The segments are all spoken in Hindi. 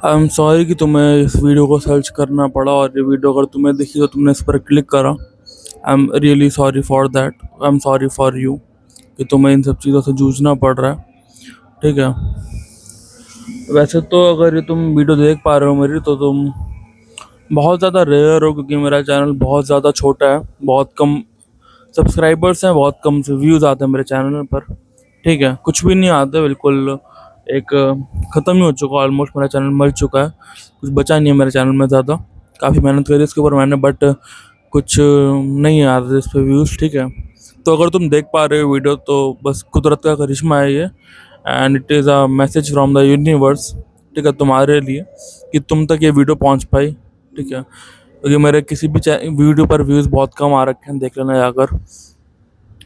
आई एम सॉरी कि तुम्हें इस वीडियो को सर्च करना पड़ा, और ये वीडियो अगर तुम्हें दिखी तो तुमने इस पर क्लिक करा। I am really sorry for that. I am sorry for you कि तुम्हें इन सब चीज़ों से जूझना पड़ रहा है। ठीक है। वैसे तो अगर ये तुम वीडियो देख पा रहे हो मेरी, तो तुम बहुत ज़्यादा रेयर हो, क्योंकि मेरा चैनल बहुत ज़्यादा छोटा है, बहुत कम सब्सक्राइबर्स हैं, बहुत कम से व्यूज़ आते हैं मेरे चैनल पर। ठीक है, कुछ भी नहीं आते बिल्कुल। एक ख़त्म ही हो चुका, ऑलमोस्ट मेरा चैनल मर चुका है, कुछ बचा नहीं है मेरे चैनल में ज़्यादा। काफ़ी मेहनत करी इसके ऊपर मैंने, बट कुछ नहीं आ रहा इस पर व्यूज़। ठीक है, तो अगर तुम देख पा रहे हो वीडियो, तो बस कुदरत का करिश्मा है ये, and it is a message from the universe. ठीक है, तुम्हारे लिए, कि तुम तक ये वीडियो पहुंच पाई। ठीक है, क्योंकि मेरे किसी भी वीडियो पर व्यूज़ बहुत कम आ रखे हैं, देख लेना जाकर।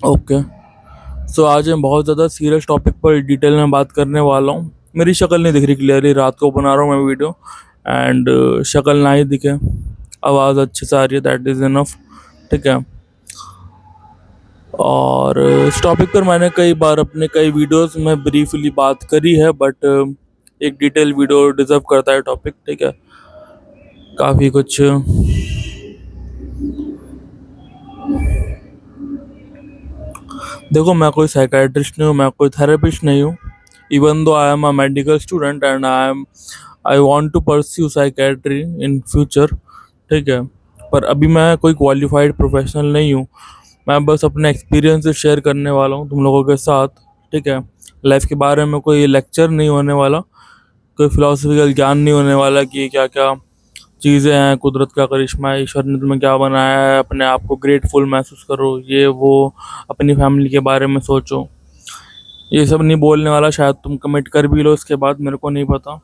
ओके। सो आज मैं बहुत ज़्यादा सीरियस टॉपिक पर डिटेल में बात करने वाला हूँ। मेरी शक्ल नहीं दिख रही क्लियरली, रात को बना रहा हूँ मैं वीडियो, एंड शक्ल ना ही दिखे, आवाज़ अच्छे से आ रही है, दैट इज़ इनफ। ठीक है। और इस टॉपिक पर मैंने कई बार अपने कई वीडियोस में ब्रीफली बात करी है, बट एक डिटेल वीडियो डिज़र्व करता है टॉपिक। ठीक है, काफ़ी कुछ। देखो, मैं कोई साइकाइट्रिस्ट नहीं हूँ, मैं कोई थेरेपिस्ट नहीं हूँ। Even though I am a medical student and I want to pursue psychiatry in future. ठीक है, पर अभी मैं कोई क्वालिफाइड प्रोफेशनल नहीं हूँ। मैं बस अपने एक्सपीरियंस शेयर करने वाला हूँ तुम लोगों के साथ। ठीक है, लाइफ के बारे में कोई लेक्चर नहीं होने वाला, कोई फिलोसफिकल ज्ञान नहीं होने वाला कि क्या क्या चीज़ें हैं, कुदरत का करिश्मा है, ईश्वर ने तुम्हें क्या बनाया है, अपने आप को ग्रेटफुल महसूस करो, ये वो, अपनी फैमिली के बारे में सोचो। ये सब नहीं बोलने वाला। शायद तुम कमिट कर भी लो इसके बाद, मेरे को नहीं पता।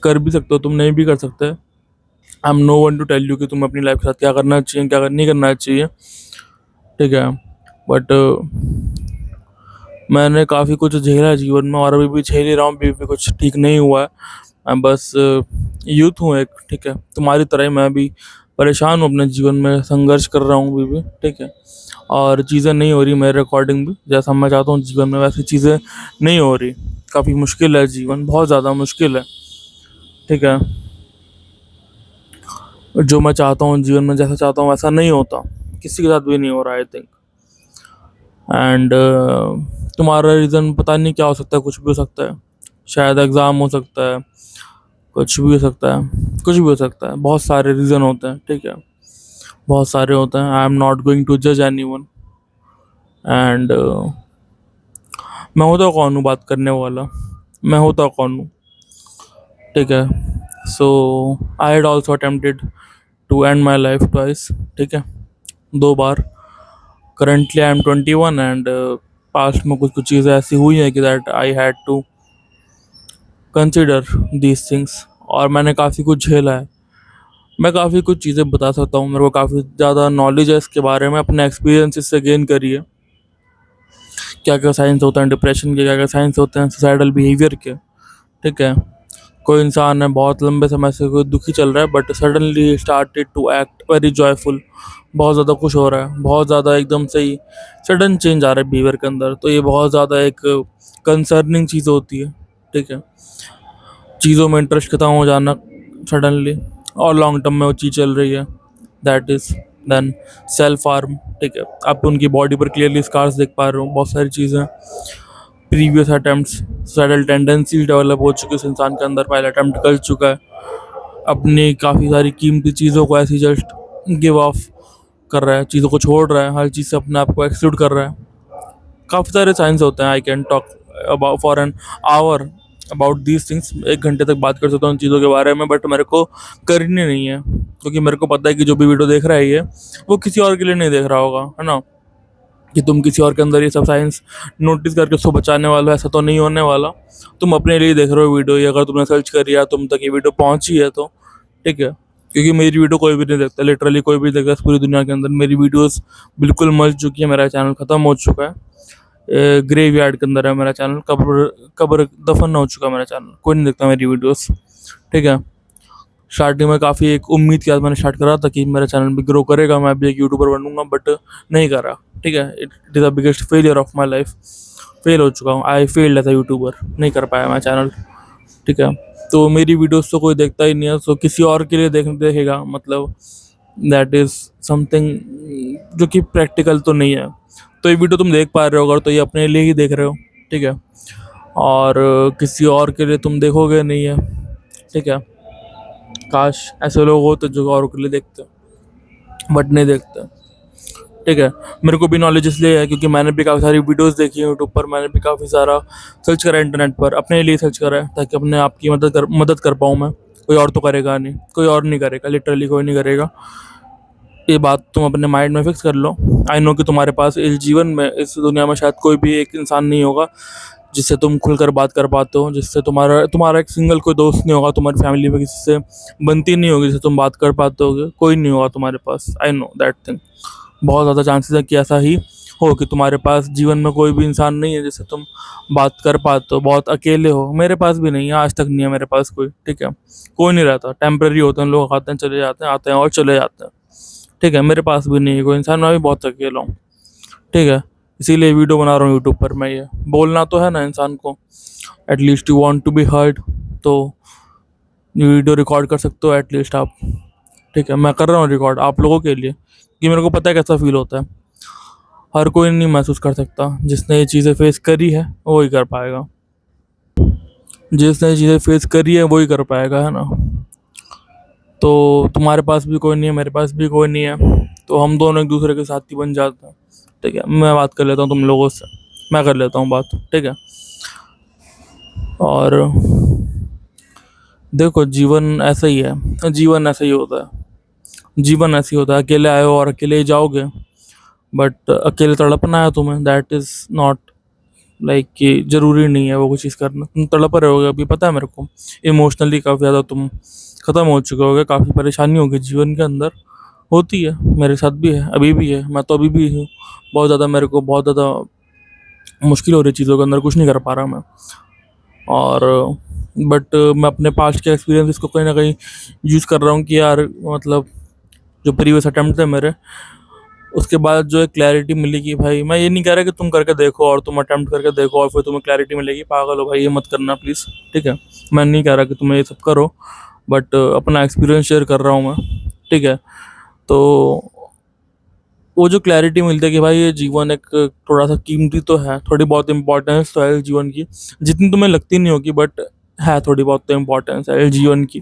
कर भी सकते हो तुम, नहीं भी कर सकते। I am no one to tell you कि तुम अपनी लाइफ के साथ क्या करना चाहिए, क्या नहीं करना चाहिए। ठीक है, बट मैंने काफ़ी कुछ झेला है जीवन में, और अभी भी झेल ही रहा हूँ, अभी भी कुछ ठीक नहीं हुआ है। मैं बस यूथ हूँ एक। ठीक है, तुम्हारी तरह ही मैं भी परेशान हूँ, अपने जीवन में संघर्ष कर रहा हूँ अभी भी। ठीक है, और चीज़ें नहीं हो रही मेरे अकॉर्डिंग भी, जैसा मैं चाहता हूँ जीवन में वैसी चीज़ें नहीं हो रही। काफ़ी मुश्किल है जीवन, बहुत ज़्यादा मुश्किल है। ठीक है, जो मैं चाहता हूँ जीवन में, जैसा चाहता हूँ वैसा नहीं होता, किसी के साथ भी नहीं हो रहा, आई थिंक। एंड तुम्हारा रीज़न पता नहीं क्या हो सकता है, कुछ भी हो सकता है। शायद एग्ज़ाम हो सकता है, कुछ भी हो सकता है, कुछ भी हो सकता है। बहुत सारे रीज़न होते हैं। ठीक है, बहुत सारे होते हैं। I am not going to जज एनी वन। एंड मैं होता कौन हूँ बात करने वाला, मैं होता कौन हूँ। ठीक है, so I had also attempted to end my life twice. ठीक है, दो बार। Currently I am 21, and past में कुछ कुछ चीज़ें ऐसी हुई हैं कि that I had to consider these things, और मैंने काफ़ी कुछ झेला है। मैं काफ़ी कुछ चीज़ें बता सकता हूँ, मेरे को काफ़ी ज़्यादा नॉलेज है इसके बारे में, अपने एक्सपीरियंस से गेन करी है। क्या क्या साइंस होते हैं डिप्रेशन के, क्या क्या साइंस होते हैं सुसाइडल बिहेवियर के। ठीक है, कोई इंसान है बहुत लंबे समय से कोई दुखी चल रहा है, but suddenly started to act very joyful, बहुत ज़्यादा खुश हो रहा है, बहुत ज़्यादा एकदम से ही सडन चेंज आ रहा है बिहेवियर के अंदर, तो ये बहुत ज़्यादा एक कंसर्निंग चीज़ होती है। ठीक है, चीज़ों में इंटरेस्ट खत्म हो जाना सडनली, और लॉन्ग टर्म में वो चीज़ चल रही है, that is then self harm. ठीक है, आप उनकी बॉडी पर क्लियरली स्कार्स देख पा रहे हो, बहुत सारी चीज़ें, previous attempts, suicidal tendencies develop हो चुकी है उस इंसान के अंदर, पहले अटेम्प्ट कर चुका है, अपनी काफ़ी सारी कीमती चीज़ों को ऐसी जस्ट गिव ऑफ कर रहा है, चीज़ों को छोड़ रहा है, हर चीज़ से अपने आप को एक्सक्लूड कर रहा है। काफ़ी सारे साइंस होते हैं, I can talk about for an hour about these things. 1 घंटे तक बात कर सकता हूँ उन चीज़ों के बारे में, बट मेरे को करनी नहीं है, क्योंकि मेरे को पता है कि जो भी वीडियो देख रहा है ये, वो किसी और के लिए नहीं देख रहा होगा, है ना। कि तुम किसी और के अंदर ये सब साइंस नोटिस करके उसको बचाने वाला, ऐसा तो नहीं होने वाला। तुम अपने लिए देख रहे हो वीडियो, ये अगर तुमने सर्च कर लिया, तुम तक ये वीडियो पहुंची है तो ठीक है। क्योंकि मेरी वीडियो कोई भी नहीं देखता, लिटरली कोई भी देखता इस पूरी दुनिया के अंदर। मेरी वीडियोस बिल्कुल मर चुकी है, मेरा चैनल ख़त्म हो चुका है, ग्रेव यार्ड के अंदर है मेरा चैनल, कब्र कब्र दफन हो चुका है मेरा चैनल, कोई नहीं देखता मेरी वीडियोस। ठीक है, स्टार्टिंग में काफ़ी एक उम्मीद के साथ मैंने स्टार्ट करा था कि मेरा चैनल भी ग्रो करेगा, मैं भी एक यूट्यूबर बनूंगा, बट नहीं करा। ठीक है, it is the biggest failure of my life. Fail हो चुका हूँ, I failed as a YouTuber, नहीं कर पाया मैं चैनल, ठीक है। तो मेरी वीडियोस तो कोई देखता ही नहीं है, सो किसी और के लिए देखेगा, मतलब दैट इज समथिंग जो कि प्रैक्टिकल तो नहीं है। तो ये वीडियो तुम देख पा रहे हो अगर, तो ये अपने लिए ही देख रहे हो, ठीक है। और किसी और के लिए तुम देखोगे नहीं है, ठीक है। काश ऐसे लोग होते जो और के लिए देखते, बट नहीं देखते, ठीक है। मेरे को भी नॉलेज इसलिए है क्योंकि मैंने भी काफ़ी सारी वीडियोस देखी है यूट्यूब पर, मैंने भी काफ़ी सारा सर्च करा इंटरनेट पर, अपने लिए सर्च करा है ताकि अपने आप की मदद कर पाऊँ मैं। कोई और तो करेगा नहीं, कोई और नहीं करेगा, लिटरली कोई नहीं करेगा। ये बात तुम अपने माइंड में फिक्स कर लो। आई नो कि तुम्हारे पास इस जीवन में, इस दुनिया में शायद कोई भी एक इंसान नहीं होगा जिससे तुम खुलकर बात कर पाते हो, जिससे तुम्हारा तुम्हारा एक सिंगल कोई दोस्त नहीं होगा, तुम्हारी फैमिली में किसी से बनती नहीं होगी जिससे तुम बात कर पाते होगे, कोई नहीं होगा तुम्हारे पास। I know that thing. बहुत ज़्यादा चांसेस है कि ऐसा ही हो कि तुम्हारे पास जीवन में कोई भी इंसान नहीं है जिससे तुम बात कर पाते हो, बहुत अकेले हो। मेरे पास भी नहीं है, आज तक नहीं है मेरे पास कोई, ठीक है। कोई नहीं रहता, टेम्पररी होते हैं लोग, आते हैं चले जाते हैं, आते हैं और चले जाते हैं, ठीक है। मेरे पास भी नहीं है कोई इंसान, मैं भी बहुत अकेला हूँ, ठीक है। इसीलिए वीडियो बना रहा हूँ यूट्यूब पर। मैं ये बोलना तो है ना इंसान को, at least you want to be heard, तो वीडियो रिकॉर्ड कर सकते हो एटलीस्ट आप, ठीक है। मैं कर रहा हूँ रिकॉर्ड आप लोगों के लिए कि मेरे को पता है कैसा फील होता है। हर कोई नहीं महसूस कर सकता, जिसने ये चीज़ें फेस करी है वो ही कर पाएगा, जिसने ये चीज़ें फेस करी है वो ही कर पाएगा, है ना। तो तुम्हारे पास भी कोई नहीं है, मेरे पास भी कोई नहीं है, तो हम दोनों एक दूसरे के साथी बन जाते हैं, ठीक है। मैं बात कर लेता हूँ तुम लोगों से, मैं कर लेता हूँ बात, ठीक है। और देखो जीवन ऐसा ही है, जीवन ऐसा ही होता है, जीवन ऐसे ही होता है। अकेले आए हो और अकेले ही जाओगे, बट अकेले तड़पना है तुम्हें, दैट इज़ नॉट लाइक कि ज़रूरी नहीं है वो कुछ चीज़ करना। तुम तड़प रहे होगे अभी, पता है मेरे को, इमोशनली काफ़ी ज़्यादा तुम ख़त्म हो चुके होगे, काफ़ी परेशानी होगी जीवन के अंदर, होती है, मेरे साथ भी है, अभी भी है, मैं तो अभी भी हूँ। बहुत ज़्यादा मेरे को बहुत ज़्यादा मुश्किल हो रही है चीज़ों के अंदर, कुछ नहीं कर पा रहा मैं। और बट मैं अपने पास्ट के एक्सपीरियंस को कहीं ना कहीं यूज़ कर रहा हूँ कि यार, मतलब जो प्रीवियस अटेम्प्ट थे मेरे, उसके बाद जो एक क्लैरिटी मिली कि भाई, मैं ये नहीं कह रहा कि तुम करके देखो और तुम अटेम्प्ट करके देखो और फिर तुम्हें क्लैरिटी मिलेगी, पागल हो भाई, ये मत करना प्लीज़, ठीक है। मैं नहीं कह रहा कि तुम्हें ये सब करो, बट अपना एक्सपीरियंस शेयर कर रहा हूँ मैं, ठीक है। तो वो जो क्लैरिटी मिलती है कि भाई ये जीवन एक थोड़ा सा कीमती तो है, थोड़ी बहुत इम्पोर्टेंस तो है इस जीवन की, जितनी तुम्हें लगती नहीं होगी, बट है थोड़ी बहुत तो इम्पोर्टेंस है इस जीवन की,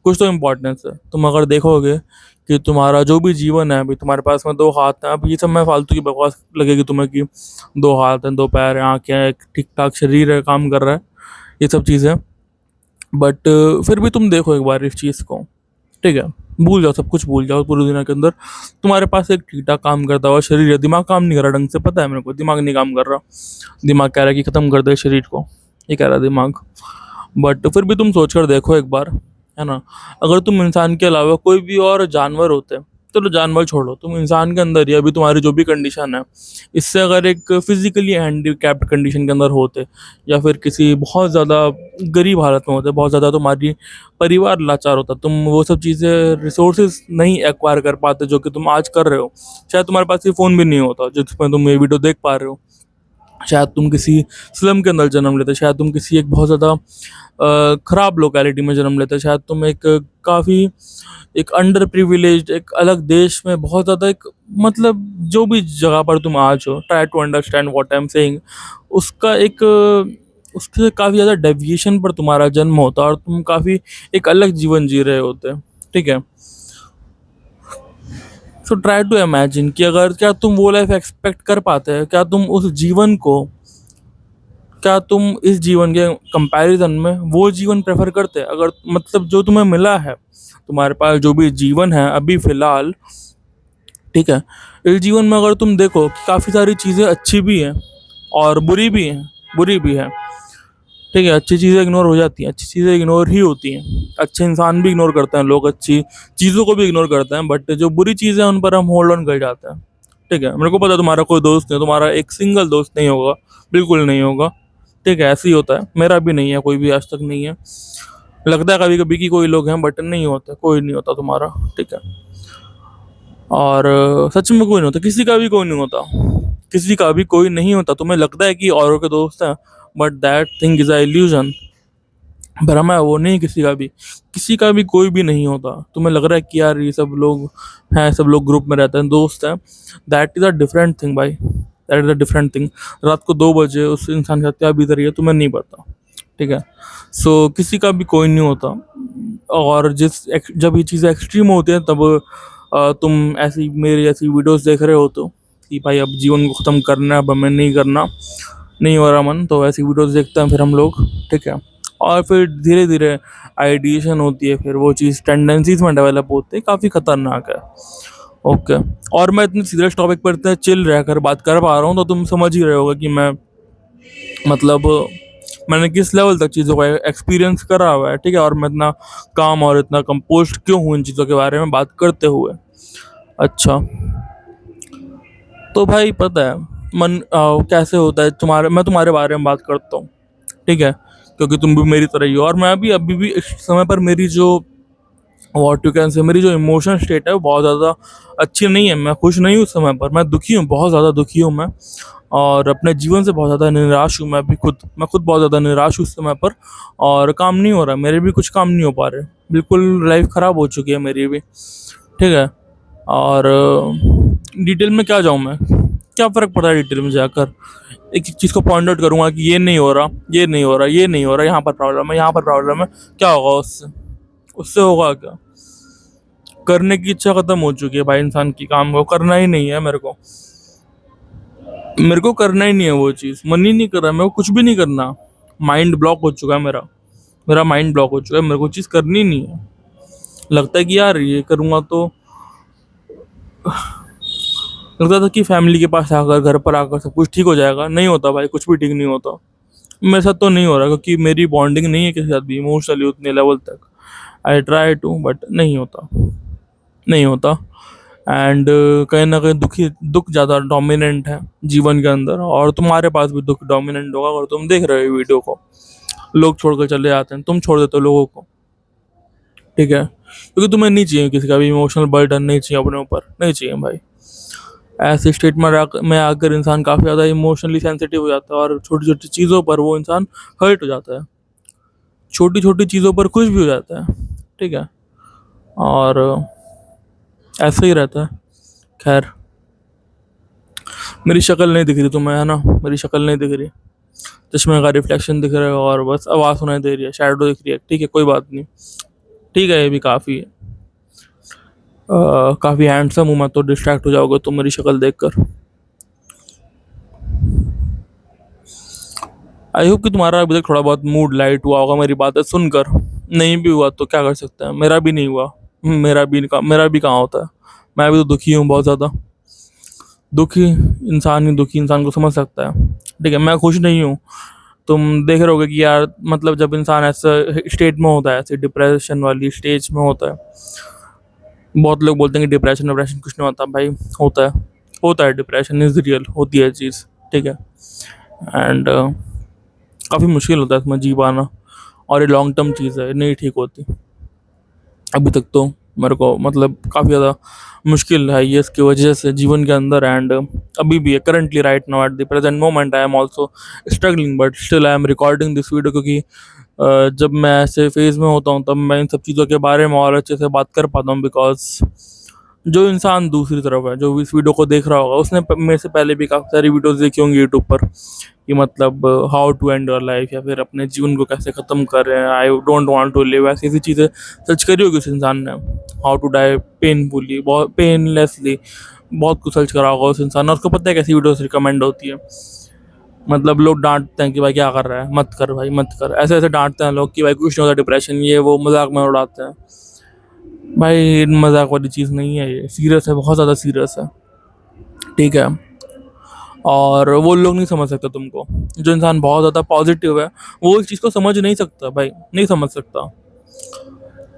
कुछ तो इम्पोर्टेंस है। तुम अगर देखोगे कि तुम्हारा जो भी जीवन है, अभी तुम्हारे पास में दो हाथ हैं, अब ये सब मैं फालतू की बकवास लगेगी तुम्हें कि दो हाथ हैं, दो पैर हैं, आँखें हैं, एक ठीक ठाक शरीर है, काम कर रहा है, ये सब चीज़ें, बट फिर भी तुम देखो एक बार इस चीज़ को, ठीक है। भूल जाओ, सब कुछ भूल जाओ पूरी दुनिया के अंदर, तुम्हारे पास एक ठीक ठाक काम करता हुआ शरीर है, दिमाग काम नहीं कर रहा ढंग से, पता है मेरे को, दिमाग नहीं काम कर रहा, दिमाग कह रहा है कि ख़त्म कर दे शरीर को, ये कह रहा है दिमाग। बट फिर भी तुम सोच कर देखो एक बार, है ना। अगर तुम इंसान के अलावा कोई भी और जानवर होते, चलो जानवर छोड़ो, तुम इंसान के अंदर ही अभी तुम्हारी जो भी कंडीशन है, इससे अगर एक फिजिकली हैंडीकैप्ड कंडीशन के अंदर होते, या फिर किसी बहुत ज़्यादा गरीब हालत में होते, बहुत ज़्यादा तुम्हारी परिवार लाचार होता, तुम वो सब चीज़ें रिसोर्सेज नहीं एक्वायर कर पाते जो कि तुम आज कर रहे हो। शायद तुम्हारे पास ये फ़ोन भी नहीं होता जिसमें तुम ये वीडियो देख पा रहे हो, शायद तुम किसी स्लम के अंदर जन्म लेते, शायद तुम किसी एक बहुत ज़्यादा ख़राब लोकेलिटी में जन्म लेते, शायद तुम एक काफ़ी एक अंडर प्रिविलेज्ड एक अलग देश में बहुत ज़्यादा एक, मतलब जो भी जगह पर तुम आज हो, try to understand what I am saying, उसका एक उससे काफ़ी ज़्यादा डेविएशन पर तुम्हारा जन्म होता और तुम काफ़ी एक अलग जीवन जी रहे होते, ठीक है। सो ट्राई टू इमेजिन कि अगर, क्या तुम वो लाइफ एक्सपेक्ट कर पाते हैं, क्या तुम उस जीवन को, क्या तुम इस जीवन के कंपैरिजन में वो जीवन प्रेफर करते हैं, अगर मतलब जो तुम्हें मिला है, तुम्हारे पास जो भी जीवन है अभी फ़िलहाल, ठीक है। इस जीवन में अगर तुम देखो कि काफ़ी सारी चीज़ें अच्छी भी हैं और बुरी भी हैं, बुरी भी हैं, ठीक है। अच्छी चीज़ें इग्नोर हो जाती हैं, अच्छी चीज़ें इग्नोर ही होती हैं, अच्छे इंसान भी इग्नोर करते हैं लोग, अच्छी चीज़ों को भी इग्नोर करते हैं, बट जो बुरी चीज़ें हैं उन पर हम होल्ड ऑन कर जाते हैं, ठीक है। मेरे को पता है तुम्हारा कोई दोस्त नहीं, तुम्हारा एक सिंगल दोस्त नहीं होगा, बिल्कुल नहीं होगा, ठीक है। ऐसे ही होता है, मेरा भी नहीं है, कोई भी आज तक नहीं है। लगता है कभी कभी कि कोई लोग हैं, बट नहीं होता, कोई नहीं होता तुम्हारा, ठीक है। और सच में कोई नहीं होता, किसी का भी कोई नहीं होता, किसी का भी कोई नहीं होता। तुम्हें लगता है कि औरों के दोस्त हैं, but that thing is a illusion. भ्रम है, वो नहीं किसी का भी कोई भी नहीं होता। तुम्हें लग रहा है कि यार ये सब लोग हैं, सब लोग ग्रुप में रहते हैं, दोस्त हैं। That is a different thing भाई, that is a different thing. रात को 2 बजे उस इंसान के साथ क्या बीत रही है तुम्हें नहीं पता, ठीक है। सो किसी का भी कोई नहीं होता। और जब ये चीज़ें एक्सट्रीम होती हैं तब तुम ऐसी मेरी ऐसी वीडियोस देख रहे हो तो कि भाई अब जीवन को ख़त्म करना है, अब हमें नहीं करना, नहीं हो रहा मन, तो ऐसी वीडियोस देखते हैं फिर हम लोग, ठीक है। और फिर धीरे धीरे आइडिएशन होती है, फिर वो चीज़ टेंडेंसीज में डेवलप होती है, काफ़ी खतरनाक है। ओके। और मैं इतनी सीरियस टॉपिक पर इतने चिल रहकर बात कर पा रहा हूँ तो तुम समझ ही रहे होगे कि मैं मतलब मैंने किस लेवल तक चीज़ों का एक्सपीरियंस करा हुआ है, ठीक है। और मैं इतना काम और इतना कंपोस्ट क्यों हूँ इन चीज़ों के बारे में बात करते हुए। अच्छा, तो भाई पता है मन कैसे होता है मैं तुम्हारे बारे में बात करता हूँ, ठीक है, क्योंकि तुम भी मेरी तरह ही हो। और मैं भी अभी भी इस समय पर मेरी जो वॉट यू कैन से मेरी जो इमोशनल स्टेट है वो बहुत ज़्यादा अच्छी नहीं है। मैं खुश नहीं हूँ उस समय पर, मैं दुखी हूँ, बहुत ज़्यादा दुखी हूँ मैं। और अपने जीवन से बहुत ज़्यादा निराश हूँ मैं खुद बहुत ज़्यादा निराश हूँ उस समय पर। और काम नहीं हो रहा, मेरे भी कुछ काम नहीं हो पा रहे, बिल्कुल लाइफ ख़राब हो चुकी है मेरी भी, ठीक है। और डिटेल में क्या जाऊँ मैं, क्या फ़र्क पड़ रहा है डिटेल में जाकर। एक एक चीज़ को पॉइंट आउट करूँगा कि ये नहीं हो रहा, ये नहीं हो रहा, ये नहीं हो रहा, यहाँ पर प्रॉब्लम है, यहाँ पर प्रॉब्लम है, क्या होगा उससे? उससे होगा क्या? करने की इच्छा खत्म हो चुकी है भाई इंसान की, काम को करना ही नहीं है मेरे को करना ही नहीं है वो चीज़, मन ही नहीं कर रहा, मेरे को कुछ भी नहीं करना। माइंड ब्लॉक हो चुका है मेरा माइंड ब्लॉक हो चुका है, मेरे को चीज़ करनी नहीं है। लगता है कि यार ये करूँगा तो लगता था कि फैमिली के पास आकर, घर पर आकर सब कुछ ठीक हो जाएगा, नहीं होता भाई, कुछ भी ठीक नहीं होता। मेरे साथ तो नहीं हो रहा क्योंकि मेरी बॉन्डिंग नहीं है किसी के साथ भी इमोशनली उतने लेवल तक। आई ट्राई टू बट नहीं होता, नहीं होता। एंड कहीं ना कहीं दुख ज़्यादा डोमिनेंट है जीवन के अंदर, और तुम्हारे पास भी दुख डोमिनेंट होगा अगर तुम देख रहे हो वीडियो को। लोग छोड़कर चले जाते हैं, तुम छोड़ देते हो लोगों को, ठीक है, क्योंकि तुम्हें नहीं चाहिए किसी का भी इमोशनल बर्डन, नहीं चाहिए अपने ऊपर, नहीं चाहिए भाई। ऐसे स्टेट में आकर इंसान काफ़ी ज़्यादा इमोशनली सेंसिटिव हो जाता है, और छोटी छोटी चीज़ों पर वो इंसान हर्ट हो जाता है, छोटी छोटी चीज़ों पर खुश भी हो जाता है, ठीक है। और ऐसे ही रहता है। खैर, मेरी शक्ल नहीं दिख रही तुम्हें, है ना, मेरी शक्ल नहीं दिख रही, चश्मे का रिफ्लेक्शन दिख रहा है और बस आवाज़ सुनाई दे रही है, शैडो दिख रही है, ठीक है, कोई बात नहीं, ठीक है, ये भी काफ़ी है। काफ़ी हैंडसम हूँ मैं, तो डिस्ट्रैक्ट हो जाओगे तुम मेरी शक्ल देखकर। आई होप कि तुम्हारा अभी तक थोड़ा बहुत मूड लाइट हुआ होगा मेरी बातें सुनकर। नहीं भी हुआ तो क्या कर सकते हैं, मेरा भी नहीं हुआ, मेरा भी कहाँ होता है। मैं भी तो दुखी हूँ बहुत ज़्यादा। दुखी इंसान को समझ सकता है, ठीक है। मैं खुश नहीं हूँ, तुम देख रहे होगे कि यार मतलब जब इंसान ऐसा स्टेट में होता है, ऐसे डिप्रेशन वाली स्टेज में होता है, बहुत लोग बोलते हैं कि डिप्रेशन डिप्रेशन कुछ नहीं होता भाई, होता है डिप्रेशन इज़ रियल, होती है चीज़, ठीक है। एंड काफ़ी मुश्किल होता है इसमें जी पाना, और ये लॉन्ग टर्म चीज़ है, नहीं ठीक होती। अभी तक तो मेरे को मतलब काफ़ी ज़्यादा मुश्किल है ये इसकी वजह से जीवन के अंदर। एंड अभी भी है, currently right now at the present moment I am also struggling, but still I am recording this video, क्योंकि जब मैं ऐसे फेज़ में होता हूँ तब मैं इन सब चीज़ों के बारे में और अच्छे से बात कर पाता हूँ। बिकॉज जो इंसान दूसरी तरफ है, जो इस वीडियो को देख रहा होगा, उसने मेरे से पहले भी काफ़ी सारी वीडियोस देखी होंगी यूट्यूब पर, कि मतलब how to end your life, या फिर अपने जीवन को कैसे ख़त्म कर रहे हैं, I don't want to live, ऐसी ऐसी चीज़ें सर्च करी होगी उस इंसान ने। हाउ टू डाई पेनफुली, बहुत पेनलेसली, बहुत कुछ सर्च करा होगा उस इंसान ने, उसको पता है कैसी वीडियोस रिकमेंड होती है। मतलब लोग डांटते हैं कि भाई क्या कर रहा है, मत कर भाई मत कर, ऐसे ऐसे डांटते हैं लोग कि भाई कुछ नहीं होता डिप्रेशन, ये वो मजाक में उड़ाते हैं। भाई मजाक वाली चीज़ नहीं है, ये सीरियस है, बहुत ज़्यादा सीरियस है, ठीक है। और वो लोग नहीं समझ सकते तुमको, जो इंसान बहुत ज़्यादा पॉजिटिव है वो इस चीज़ को समझ नहीं सकता भाई, नहीं समझ सकता।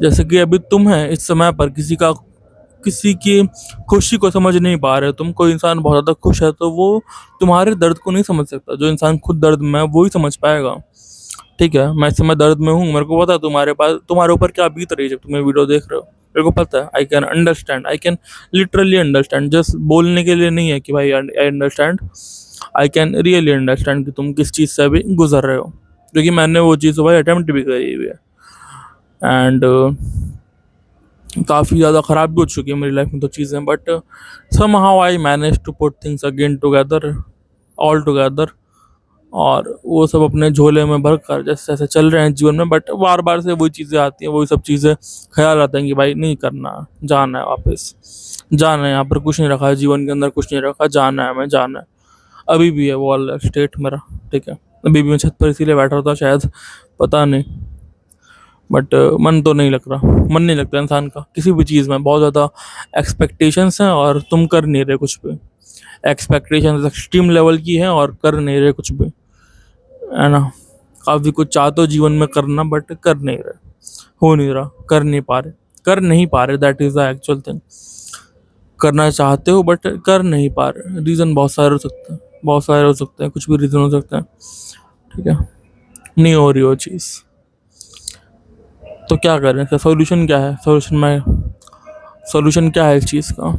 जैसे कि अभी तुम है इस समय पर किसी की खुशी को समझ नहीं पा रहे तुम, कोई इंसान बहुत ज़्यादा खुश है तो वो तुम्हारे दर्द को नहीं समझ सकता। जो इंसान खुद दर्द में है वो ही समझ पाएगा, ठीक है। मैं इस समय दर्द में हूँ, मेरे को पता है तुम्हारे ऊपर क्या बीत रही है जब तुम ये वीडियो देख रहे हो, मेरे को पता है, I can understand, I can literally understand, just बोलने के लिए नहीं है कि भाई I understand, I can really understand कि तुम किस चीज़ से अभी गुजर रहे हो, क्योंकि मैंने वो चीज़ भाई अटेम्प्ट भी करी हुई है। एंड काफ़ी ज़्यादा ख़राब भी हो चुकी है मेरी लाइफ में तो चीज़ें, but somehow I manage to put things again together, all together, और वो सब अपने झोले में भर कर जैसे जैसे चल रहे हैं जीवन में। बट बार बार से वही चीज़ें आती हैं, वही सब चीज़ें ख्याल आता है कि भाई नहीं करना, जाना है वापस, जाना है, यहाँ पर कुछ नहीं रखा है, जीवन के अंदर कुछ नहीं रखा, जाना है, हमें जाना है। अभी भी है वो वाला स्टेट मेरा, ठीक है, अभी भी मैं छत पर इसीलिए बैठा था शायद, पता नहीं, बट मन तो नहीं लग रहा, मन नहीं लगता इंसान का किसी भी चीज़ में, बहुत ज़्यादा एक्सपेक्टेशंस हैं और तुम कर नहीं रहे कुछ भी, एक्सपेक्टेशंस एक्सट्रीम लेवल की है और कर नहीं रहे कुछ भी, है ना। काफ़ी कुछ चाहते हो जीवन में करना, बट कर नहीं रहे, हो नहीं रहा, कर नहीं पा रहे, that is the actual thing. करना चाहते हो बट कर नहीं पा रहे, रीज़न बहुत सारे हो सकते हैं, बहुत सारे हो सकते हैं, कुछ भी रीज़न हो सकते हैं, ठीक है, नहीं हो रही वो चीज़, तो क्या करें, इसका सोल्यूशन क्या है, सोल्यूशन क्या है इस चीज़ का?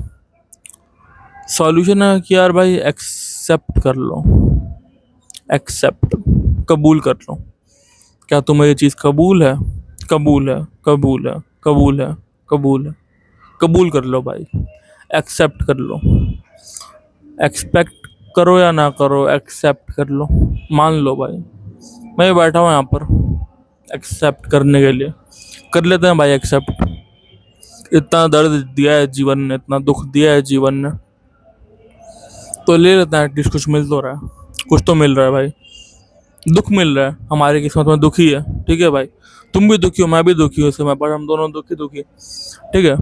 सॉल्यूशन है कि यार भाई एक्सेप्ट कर लो, एक्सेप्ट, कबूल कर लो। क्या तुम्हें ये चीज़ कबूल है? कबूल है, कबूल है, कबूल है, कबूल है, कबूल कर लो भाई, एक्सेप्ट कर लो, एक्सपेक्ट करो या ना करो, एक्सेप्ट कर लो, मान लो भाई। मैं बैठा हूँ यहाँ पर एक्सेप्ट करने के लिए, कर लेते हैं भाई एक्सेप्ट। इतना दर्द दिया है जीवन ने, इतना दुख दिया है जीवन ने, तो ले लेते हैं, एटलीस्ट कुछ मिल तो रहा है, कुछ तो मिल रहा है भाई, दुख मिल रहा है, हमारी किस्मत में दुखी है, ठीक है भाई, तुम भी दुखी हो, मैं भी दुखी हूँ इस समय पर, हम दोनों दुखी दुखी, ठीक है।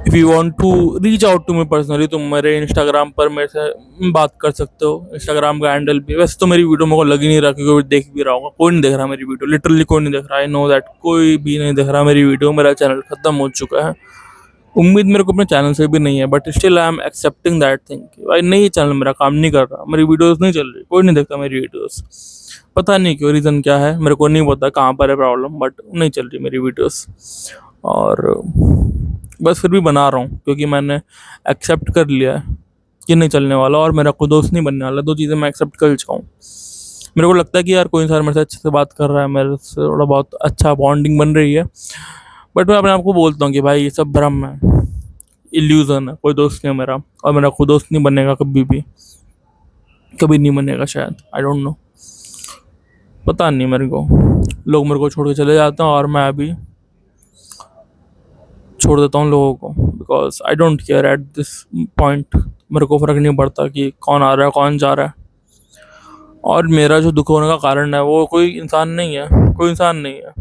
If you want to reach out to me personally, तुम मेरे इंस्टाग्राम पर मेरे से बात कर सकते हो, इंस्टाग्राम का हैंडल भी, वैसे तो मेरी वीडियो मेरे को लग ही नहीं रहा, क्योंकि देख भी रहा होगा, कोई नहीं देख रहा मेरी वीडियो, लिटरली कोई नहीं देख रहा, आई नो दैट, कोई भी नहीं देख रहा मेरी वीडियो, मेरा चैनल खत्म हो चुका है, उम्मीद मेरे को अपने चैनल से भी नहीं है, but still I am accepting that thing कि भाई नहीं, चैनल मेरा काम नहीं कर रहा, मेरी वीडियोस नहीं चल रही, कोई नहीं देखता मेरी वीडियोस, पता नहीं क्यों, रीज़न क्या है मेरे को नहीं पता, कहाँ पर है प्रॉब्लम, बट नहीं चल रही मेरी वीडियोस, और बस फिर भी बना रहा हूँ, क्योंकि मैंने एक्सेप्ट कर लिया है कि नहीं चलने वाला, और मेरा कोई दोस्त नहीं बनने वाला, दो चीज़ें मैं एक्सेप्ट कर चुका हूँ। मेरे को लगता है कि यार कोई इंसान मेरे से अच्छे से बात कर रहा है, मेरे से थोड़ा बहुत अच्छा बॉन्डिंग बन रही है, बट मैं अपने आप को बोलता हूँ कि भाई ये सब भ्रम है, इल्यूज़न है, कोई दोस्त नहीं है मेरा, और मेरा कोई दोस्त नहीं बनेगा कभी भी, कभी नहीं बनेगा शायद, आई डोंट नो, पता नहीं मेरे को, लोग मेरे को छोड़ के चले जाते हैं और मैं अभी छोड़ देता हूँ लोगों को, because I don't care at this point, मेरे को फ़र्क नहीं पड़ता कि कौन आ रहा है कौन जा रहा है, और मेरा जो दुख होने का कारण है वो कोई इंसान नहीं है, कोई इंसान नहीं है,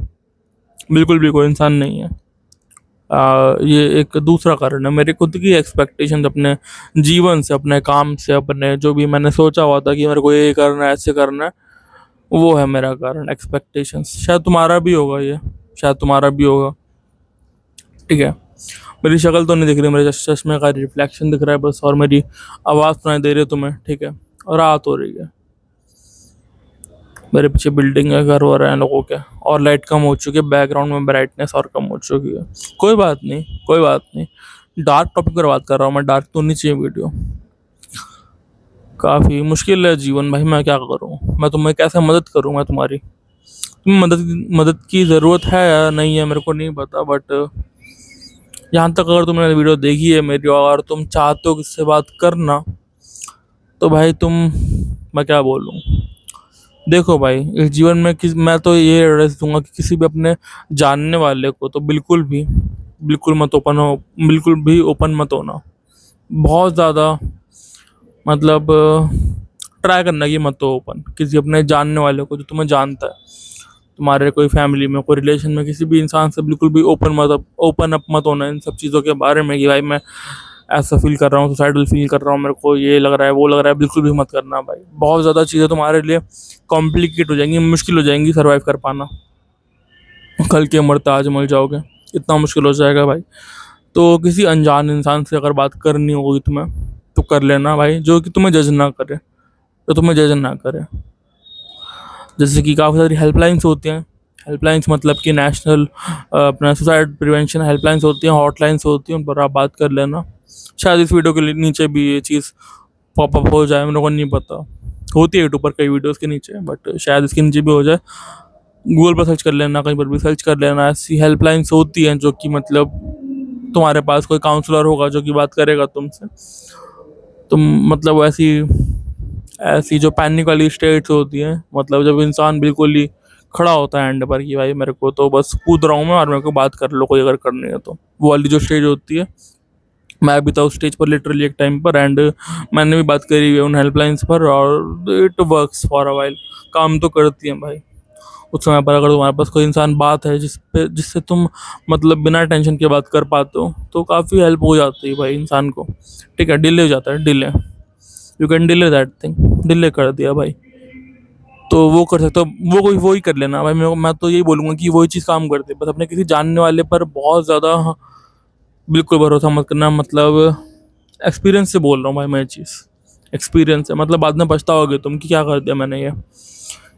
बिल्कुल भी कोई इंसान नहीं है, ये एक दूसरा कारण है, मेरे खुद की एक्सपेक्टेशन अपने जीवन से, अपने काम से, अपने जो भी मैंने सोचा हुआ था कि मेरे को ये करना है, ऐसे करना है, वो है मेरा कारण, एक्सपेक्टेशंस। शायद तुम्हारा भी होगा ये, शायद तुम्हारा भी होगा, ठीक है। मेरी शक्ल तो नहीं दिख रही, मेरे चश्मे का रिफ्लेक्शन दिख रहा है बस, और मेरी आवाज़ सुनाई दे रही है तुम्हें, ठीक है, और रात हो रही है, मेरे पीछे बिल्डिंग है, घर हो रहे हैं लोगों के, और लाइट कम हो चुकी है, बैकग्राउंड में ब्राइटनेस और कम हो चुकी है, कोई बात नहीं, कोई बात नहीं, डार्क टॉपिक पर बात कर रहा हूँ मैं, डार्क तो नहीं चाहिए वीडियो, काफ़ी मुश्किल है जीवन भाई, मैं क्या करूँ, मैं तुम्हें कैसे मदद करूँ, मैं तुम्हारी, तुम्हें मदद की ज़रूरत है या नहीं है मेरे को नहीं पता, बट यहाँ तक अगर तुमने वीडियो देखी है मेरी और तुम चाहते हो किससे बात करना, तो भाई तुम, मैं क्या बोलूँ, देखो भाई इस जीवन में मैं तो ये एडवाइस दूंगा कि किसी भी अपने जानने वाले को तो बिल्कुल मत ओपन हो, बिल्कुल भी ओपन मत होना, बहुत ज़्यादा, मतलब ट्राई करना कि मत हो ओपन किसी अपने जानने वाले को जो तुम्हें जानता है, तुम्हारे कोई फैमिली में, कोई रिलेशन में, किसी भी इंसान से बिल्कुल भी ओपन अप मत होना इन सब चीज़ों के बारे में कि भाई मैं ऐसा फील कर रहा हूँ, सुसाइडल फील कर रहा हूँ, मेरे को ये लग रहा है, वो लग रहा है, बिल्कुल भी मत करना भाई, बहुत ज़्यादा चीज़ें तुम्हारे लिए कॉम्प्लिकेट हो जाएंगी, मुश्किल हो जाएंगी सर्वाइव कर पाना, कल के मरते आज मर जाओगे, इतना मुश्किल हो जाएगा भाई। तो किसी अनजान इंसान से अगर बात करनी होगी तुम्हें, तो कर लेना भाई, जो कि तुम्हें जज ना करे, जैसे कि काफ़ी सारी हेल्पलाइंस होती हैं, हेल्पलाइंस मतलब कि नेशनल अपना सुसाइड प्रिवेंशन हेल्पलाइंस होती हैं, हॉटलाइंस होती हैं, उन पर आप बात कर लेना। शायद इस वीडियो के नीचे भी ये चीज़ पॉपअप हो जाए, मेरे को नहीं पता। होती है यूट्यूब पर कई वीडियोस के नीचे, बट शायद इसके नीचे भी हो जाए। गूगल पर सर्च कर लेना, कहीं पर भी सर्च कर लेना, ऐसी हेल्पलाइंस होती हैं जो कि मतलब तुम्हारे पास कोई काउंसलर होगा जो कि बात करेगा तुमसे। तुम मतलब ऐसी ऐसी जो पैनिक वाली स्टेट्स होती हैं, मतलब जब इंसान बिल्कुल ही खड़ा होता है एंड पर कि भाई मेरे को तो बस कूद रहा हूँ मैं और मेरे को बात कर लो कोई अगर करनी है तो, वो वाली जो स्टेज होती है। मैं भी था उस स्टेज पर लिटरली एक टाइम पर, एंड मैंने भी बात करी हुई है उन हेल्पलाइंस पर, और it works for a while, काम तो करती हैं भाई। उस समय पर अगर तुम्हारे पास कोई इंसान बात है जिससे तुम मतलब बिना टेंशन के बात कर पाते हो, तो काफ़ी हेल्प हो जाती है भाई इंसान को। ठीक है, डिले हो जाता है, delay, you can delay that thing, delay कर दिया भाई, तो वो कर सकते हो। वो ही कर लेना भाई। मैं तो यही बोलूँगा कि वही चीज़ काम करती है, बस अपने किसी जानने वाले पर बहुत ज़्यादा बिल्कुल भरोसा मत करना। मतलब एक्सपीरियंस से बोल रहा हूँ भाई मैं ये चीज़, एक्सपीरियंस है। मतलब बाद में पछताओगे तुम कि क्या कर दिया मैंने ये।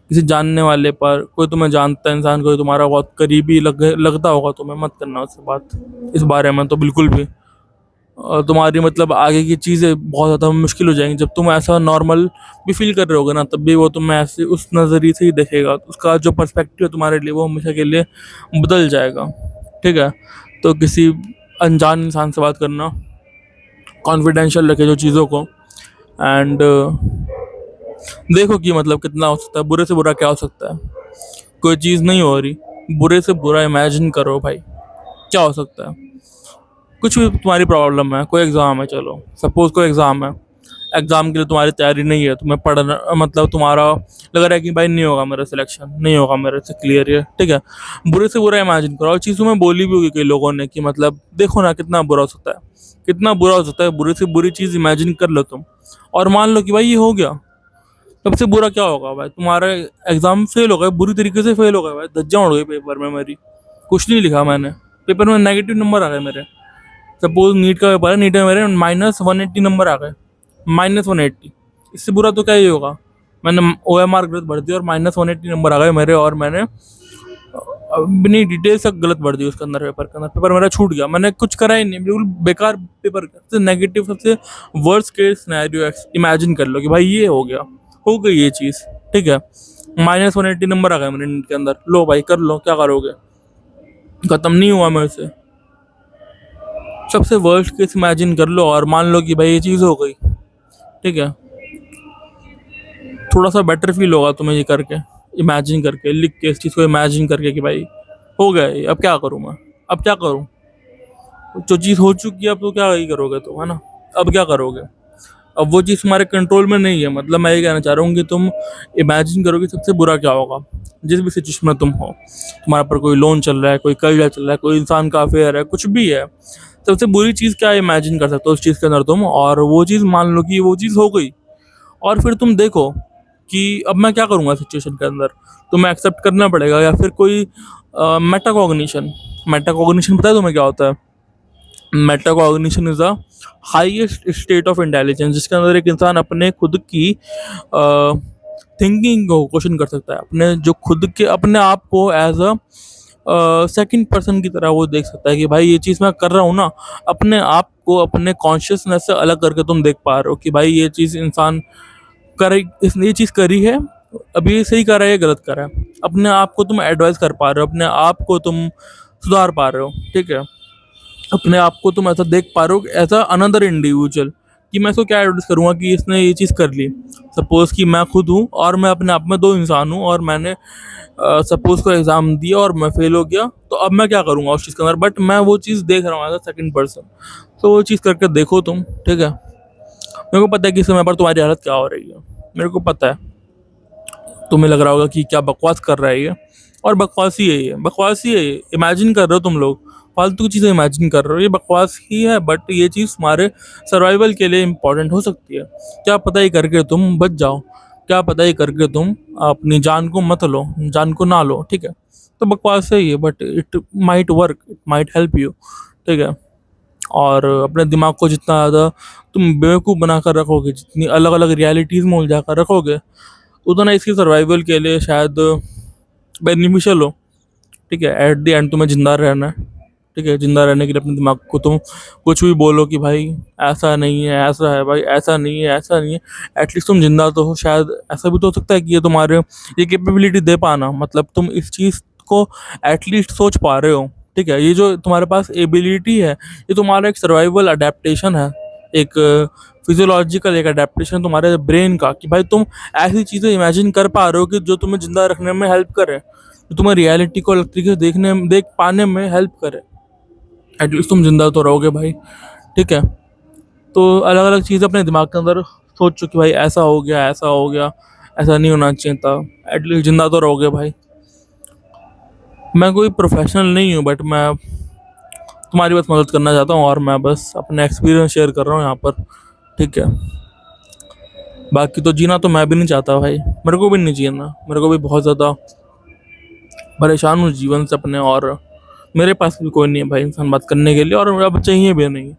किसी जानने वाले पर, कोई तुम्हें जानता है इंसान, कोई तुम्हारा बहुत करीबी लगता होगा तुम्हें, मत करना उससे बात इस बारे में तो बिल्कुल भी। और तुम्हारी मतलब आगे की चीज़ें बहुत ज़्यादा मुश्किल हो जाएंगी। जब तुम ऐसा नॉर्मल भी फील कर रहे होगे ना, तब भी वो तुम्हें ऐसे उस नज़रिए से ही देखेगा, उसका जो पर्सपेक्टिव है तुम्हारे लिए वो हमेशा के लिए बदल जाएगा। ठीक है, तो किसी अनजान इंसान से बात करना, कॉन्फिडेंशियल रखे जो चीज़ों को, एंड देखो कि मतलब कितना हो सकता है, बुरे से बुरा क्या हो सकता है। कोई चीज़ नहीं हो रही, बुरे से बुरा इमेजिन करो भाई, क्या हो सकता है। कुछ भी तुम्हारी प्रॉब्लम है, कोई एग्ज़ाम है, चलो सपोज कोई एग्ज़ाम है, एग्ज़ाम के लिए तुम्हारी तैयारी नहीं है, तुम्हें पढ़ना मतलब तुम्हारा लग रहा है कि भाई नहीं होगा मेरा सिलेक्शन, नहीं होगा मेरे से क्लियर ये। ठीक है, बुरे से बुरा इमेजिन करो, और चीज़ तुम्हें बोली भी होगी कई लोगों ने कि मतलब देखो ना कितना बुरा हो सकता है, कितना बुरा हो सकता है। बुरे से बुरी चीज़ इमेजिन कर लो तुम, और मान लो कि भाई ये हो गया, सबसे बुरा क्या होगा भाई, तुम्हारा एग्जाम फेल हो गया, बुरी तरीके से फेल हो गया भाई, धज्जियां उड़ गई पेपर में मेरी, कुछ नहीं लिखा मैंने, पेपर में नेगेटिव नंबर आ गए मेरे। सपोज नीट का पेपर है, नीट में मेरे -180 नंबर आ गए, -180। इससे बुरा तो क्या ही होगा, मैंने OMR गलत भर दिया और -180 नंबर आ गए मेरे, और मैंने अपनी डिटेल्स तक गलत भर दी उसके अंदर, पेपर के अंदर, पेपर मेरा छूट गया, मैंने कुछ करा ही नहीं, बिल्कुल बेकार पेपर। सबसे नेगेटिव, सबसे वर्स्ट केस सिनेरियो इमेजिन कर लो कि भाई ये हो गया, हो गई ये चीज़। ठीक है, -180 नंबर आ गए मेरे नीट के अंदर, लो भाई कर लो, क्या करोगे, खत्म नहीं हुआ मेरे से। सबसे वर्स्ट केस इमेजिन कर लो और मान लो कि भाई ये चीज़ हो गई। ठीक है, थोड़ा सा बेटर फील होगा तुम्हें ये करके, इमेजिन करके, लिख के इस चीज़ को इमेजिन करके कि भाई हो गया ये, अब क्या करूँ मैं, अब क्या करूँ, जो चीज़ हो चुकी है अब तो क्या ही करोगे तुम, है ना। अब क्या करोगे, अब वो चीज़ तुम्हारे कंट्रोल में नहीं है। मतलब मैं ये कहना चाह रहा हूँ कि तुम इमेजिन करो कि सबसे बुरा क्या होगा जिस भी सिचुएशन में तुम हो। तुम्हारे पर कोई लोन चल रहा है, कोई कर्जा चल रहा है, कोई इंसान का अफेयर है, कुछ भी है, सबसे बुरी चीज़ क्या इमेजिन कर सकते हो उस चीज़ के अंदर तुम, और वो चीज़ मान लो कि वो चीज़ हो गई, और फिर तुम देखो कि अब मैं क्या करूँगा सिचुएशन के अंदर। तुम्हें एक्सेप्ट करना पड़ेगा, या फिर कोई मेटाकॉग्निशन। मेटाकॉग्निशन पता है तुम्हें क्या होता है। Metacognition is a highest state of intelligence, जिसके अंदर एक इंसान अपने खुद की थिंकिंग को क्वेश्चन कर सकता है, अपने जो खुद के अपने आप को एज अ सेकंड पर्सन की तरह वो देख सकता है कि भाई ये चीज़ मैं कर रहा हूँ ना, अपने आप को अपने कॉन्शियसनेस से अलग करके तुम देख पा रहे हो कि भाई ये चीज़ इंसान कर, इसने ये चीज़ करी है, अभी ये सही कर रहा है या गलत कर रहा है। अपने आप को तुम एडवाइस कर पा रहे हो, अपने आप को तुम सुधार पा रहे हो। ठीक है, अपने आप को तुम ऐसा देख पा रहे हो एज अ अनदर इंडिविजुअल, कि मैं इसको क्या एडवाइस करूँगा कि इसने ये चीज़ कर ली। सपोज़ कि मैं खुद हूँ और मैं अपने आप में दो इंसान हूँ, और मैंने सपोज़ को एग्ज़ाम दिया और मैं फेल हो गया, तो अब मैं क्या करूँगा उस चीज़ के अंदर, बट मैं वो चीज़ देख रहा हूँ एज अ सेकंड पर्सन। तो वो चीज़ करके देखो तुम। ठीक है, मेरे को पता है कि इस समय पर तुम्हारी हालत क्या हो रही है, मेरे को पता है। तुम्हें लग रहा होगा कि क्या बकवास कर रहा है ये, और बकवास ही है ये, बकवास ही है ये। इमेजिन कर रहे हो तुम लोग, फालतू की चीज़ें इमेजिन कर रहे हो, ये बकवास ही है, बट ये चीज़ तुम्हारे सर्वाइवल के लिए इम्पोर्टेंट हो सकती है। क्या पता ये करके तुम बच जाओ, क्या पता ये करके तुम अपनी जान को मत लो, जान को ना लो। ठीक है, तो बकवास है ये, but it might work, it might help you. ठीक है, और अपने दिमाग को जितना ज़्यादा तुम बेवकूफ़ बना कर रखोगे, जितनी अलग अलग रियलिटीज़ में उलझा कर रखोगे, उतना इसकी सर्वाइवल के लिए शायद बेनिफिशियल हो। ठीक है, एट द एंड तुम्हें जिंदा रहना है। ठीक है, जिंदा रहने के लिए अपने दिमाग को तुम कुछ भी बोलो कि भाई ऐसा नहीं है, ऐसा है भाई, ऐसा नहीं है, ऐसा नहीं है। एटलीस्ट तुम जिंदा तो हो। शायद ऐसा भी तो हो सकता है कि ये तुम्हारे ये कैपेबिलिटी दे पाना, मतलब तुम इस चीज़ को एटलीस्ट सोच पा रहे हो। ठीक है, ये जो तुम्हारे पास एबिलिटी है, ये तुम्हारा एक सर्वाइवल अडेप्टेशन है, एक फिजियोलॉजिकल एक अडेप्टेशन तुम्हारे ब्रेन का, कि भाई तुम ऐसी चीज़ें इमेजिन कर पा रहे हो कि जो तुम्हें जिंदा रखने में हेल्प करे, जो तुम्हें रियलिटी को तरीके से देख पाने में हेल्प करे। एटलीस्ट तुम जिंदा तो रहोगे भाई। ठीक है, तो अलग अलग चीज़ें अपने दिमाग के अंदर सोचो कि भाई ऐसा हो गया, ऐसा हो गया, ऐसा नहीं होना चाहिए था। एटलीस्ट जिंदा तो रहोगे भाई। मैं कोई प्रोफेशनल नहीं हूँ, बट मैं तुम्हारी बस मदद करना चाहता हूँ, और मैं बस अपने एक्सपीरियंस शेयर कर रहा हूँ यहाँ पर। ठीक है, बाकी तो जीना तो मैं भी नहीं चाहता भाई, मेरे को भी नहीं जीना, मेरे को भी बहुत ज़्यादा परेशान हूँ जीवन से अपने, और मेरे पास भी कोई नहीं है भाई इंसान बात करने के लिए, और अब चाहिए भी नहीं।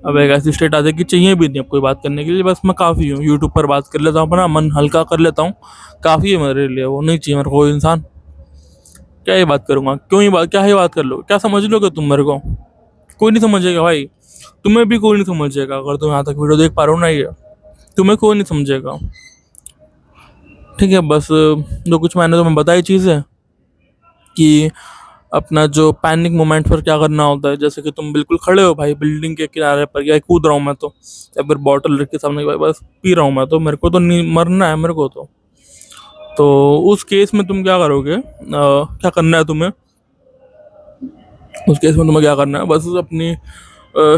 अब एक ऐसी स्टेट आ जाए कि चाहिए भी नहीं अब कोई बात करने के लिए, बस मैं काफ़ी हूँ, यूट्यूब पर बात कर लेता हूँ, अपना मन हल्का कर लेता हूँ, काफ़ी है मेरे लिए, वो नहीं चाहिए मेरे को कोई इंसान। क्या ही बात करूँगा, क्यों ही बात, क्या ही बात कर लो, क्या समझ लोगे तुम मेरे को? कोई नहीं समझेगा भाई, तुम्हें भी कोई नहीं समझेगा। अगर तुम यहाँ तक वीडियो देख पा रहे हो ना, ये तुम्हें कोई नहीं समझेगा। ठीक है, बस जो कुछ मैंने तुम्हें बताई चीज़ें, कि अपना जो पैनिक मोमेंट पर क्या करना होता है, जैसे कि तुम बिल्कुल खड़े हो भाई बिल्डिंग के किनारे पर, या कूद रहा हूँ मैं तो, या फिर बॉटल रख के सामने भाई बस पी रहा हूँ मैं तो, मेरे को तो नहीं मरना है मेरे को तो उस केस में तुम क्या करोगे, क्या करना है तुम्हें? उस केस में तुम्हें क्या करना है, बस अपनी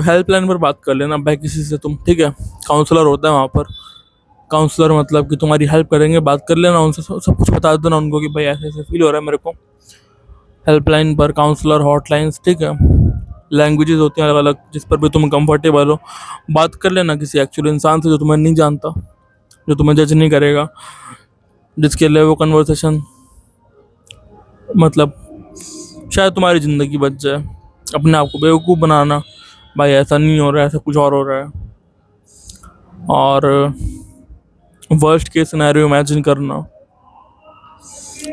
हेल्पलाइन पर बात कर लेना भाई किसी से तुम। ठीक है, काउंसलर होता है वहाँ पर। काउंसलर मतलब कि तुम्हारी हेल्प करेंगे, बात कर लेना उनसे, सब कुछ बता देना उनको कि भाई ऐसे ऐसे फील हो रहा है मेरे को। हेल्पलाइन पर काउंसलर हॉटलाइंस, ठीक है, लैंग्वेजेस होती हैं अलग अलग, जिस पर भी तुम कंफर्टेबल हो। बात कर लेना किसी एक्चुअल इंसान से जो तुम्हें नहीं जानता, जो तुम्हें जज नहीं करेगा, जिसके लिए वो कन्वर्सेशन मतलब शायद तुम्हारी ज़िंदगी बच जाए। अपने आप को बेवकूफ़ बनाना, भाई ऐसा नहीं हो रहा है, ऐसा कुछ और हो रहा है, और वर्स्ट केस सिनेरियो इमेजिन करना,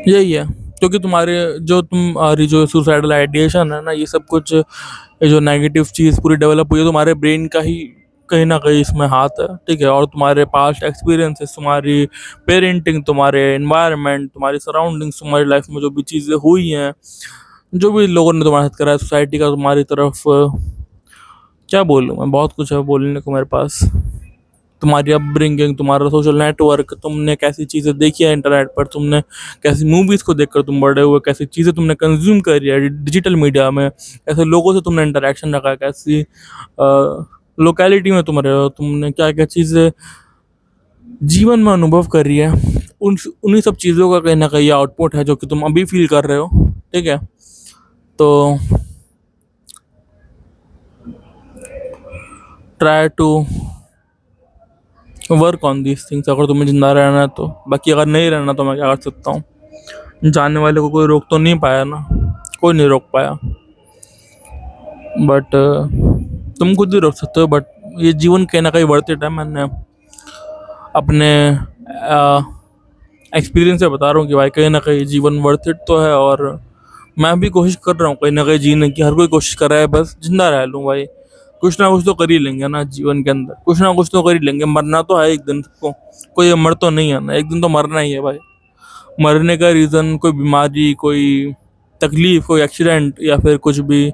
यही है। क्योंकि तुम्हारे जो तुम्हारी जो सुसाइडल आइडिएशन है ना, ये सब कुछ, ये जो नेगेटिव चीज़ पूरी डेवलप हुई है, तुम्हारे ब्रेन का ही कहीं ना कहीं इसमें हाथ है। ठीक है, और तुम्हारे पास्ट एक्सपीरियंसेस, तुम्हारी पेरेंटिंग, तुम्हारे एनवायरनमेंट, तुम्हारी सराउंडिंग्स, तुम्हारी लाइफ में जो भी चीज़ें हुई हैं, जो भी लोगों ने तुम्हारे साथ करा है, सोसाइटी का तुम्हारी तरफ, क्या बोलूँ मैं, बहुत कुछ है बोलने को मेरे पास। तुम्हारी अपब्रिंगिंग, तुम्हारा सोशल नेटवर्क, तुमने कैसी चीज़ें देखी है इंटरनेट पर, तुमने कैसी मूवीज़ को देखकर तुम बड़े हुए, कैसी चीज़ें तुमने कंज्यूम करी है डिजिटल मीडिया में, कैसे लोगों से तुमने इंटरेक्शन रखा है, कैसी लोकेलिटी में तुम रहे हो, तुमने क्या क्या चीज़ें जीवन में अनुभव करी है, उन्हीं सब चीज़ों का कहीं ना कहीं आउटपुट है जो कि तुम अभी फील कर रहे हो। ठीक है, तो try to work on these things, अगर तुम्हें जिंदा रहना है तो। बाकी अगर नहीं रहना तो मैं क्या कर सकता हूँ? जानने वाले को कोई रोक तो नहीं पाया ना, कोई नहीं रोक पाया, बट तुम खुद ही रोक सकते हो। बट ये जीवन कहीं ना कहीं वर्थ इट है। मैंने अपने एक्सपीरियंस से बता रहा हूँ कि भाई कहीं ना कहीं जीवन वर्थ इट तो है, और मैं भी कोशिश कर रहा हूँ कहीं ना कहीं जीने की। हर कोई कोशिश कर रहा है बस जिंदा रह लूँ भाई। कुछ ना कुछ तो कर ही लेंगे ना जीवन के अंदर, कुछ ना कुछ तो कर ही लेंगे। मरना तो है एक दिन सबको, कोई मर तो नहीं है ना, एक दिन तो मरना ही है भाई। मरने का रीज़न कोई बीमारी, कोई तकलीफ, कोई एक्सीडेंट, या फिर कुछ भी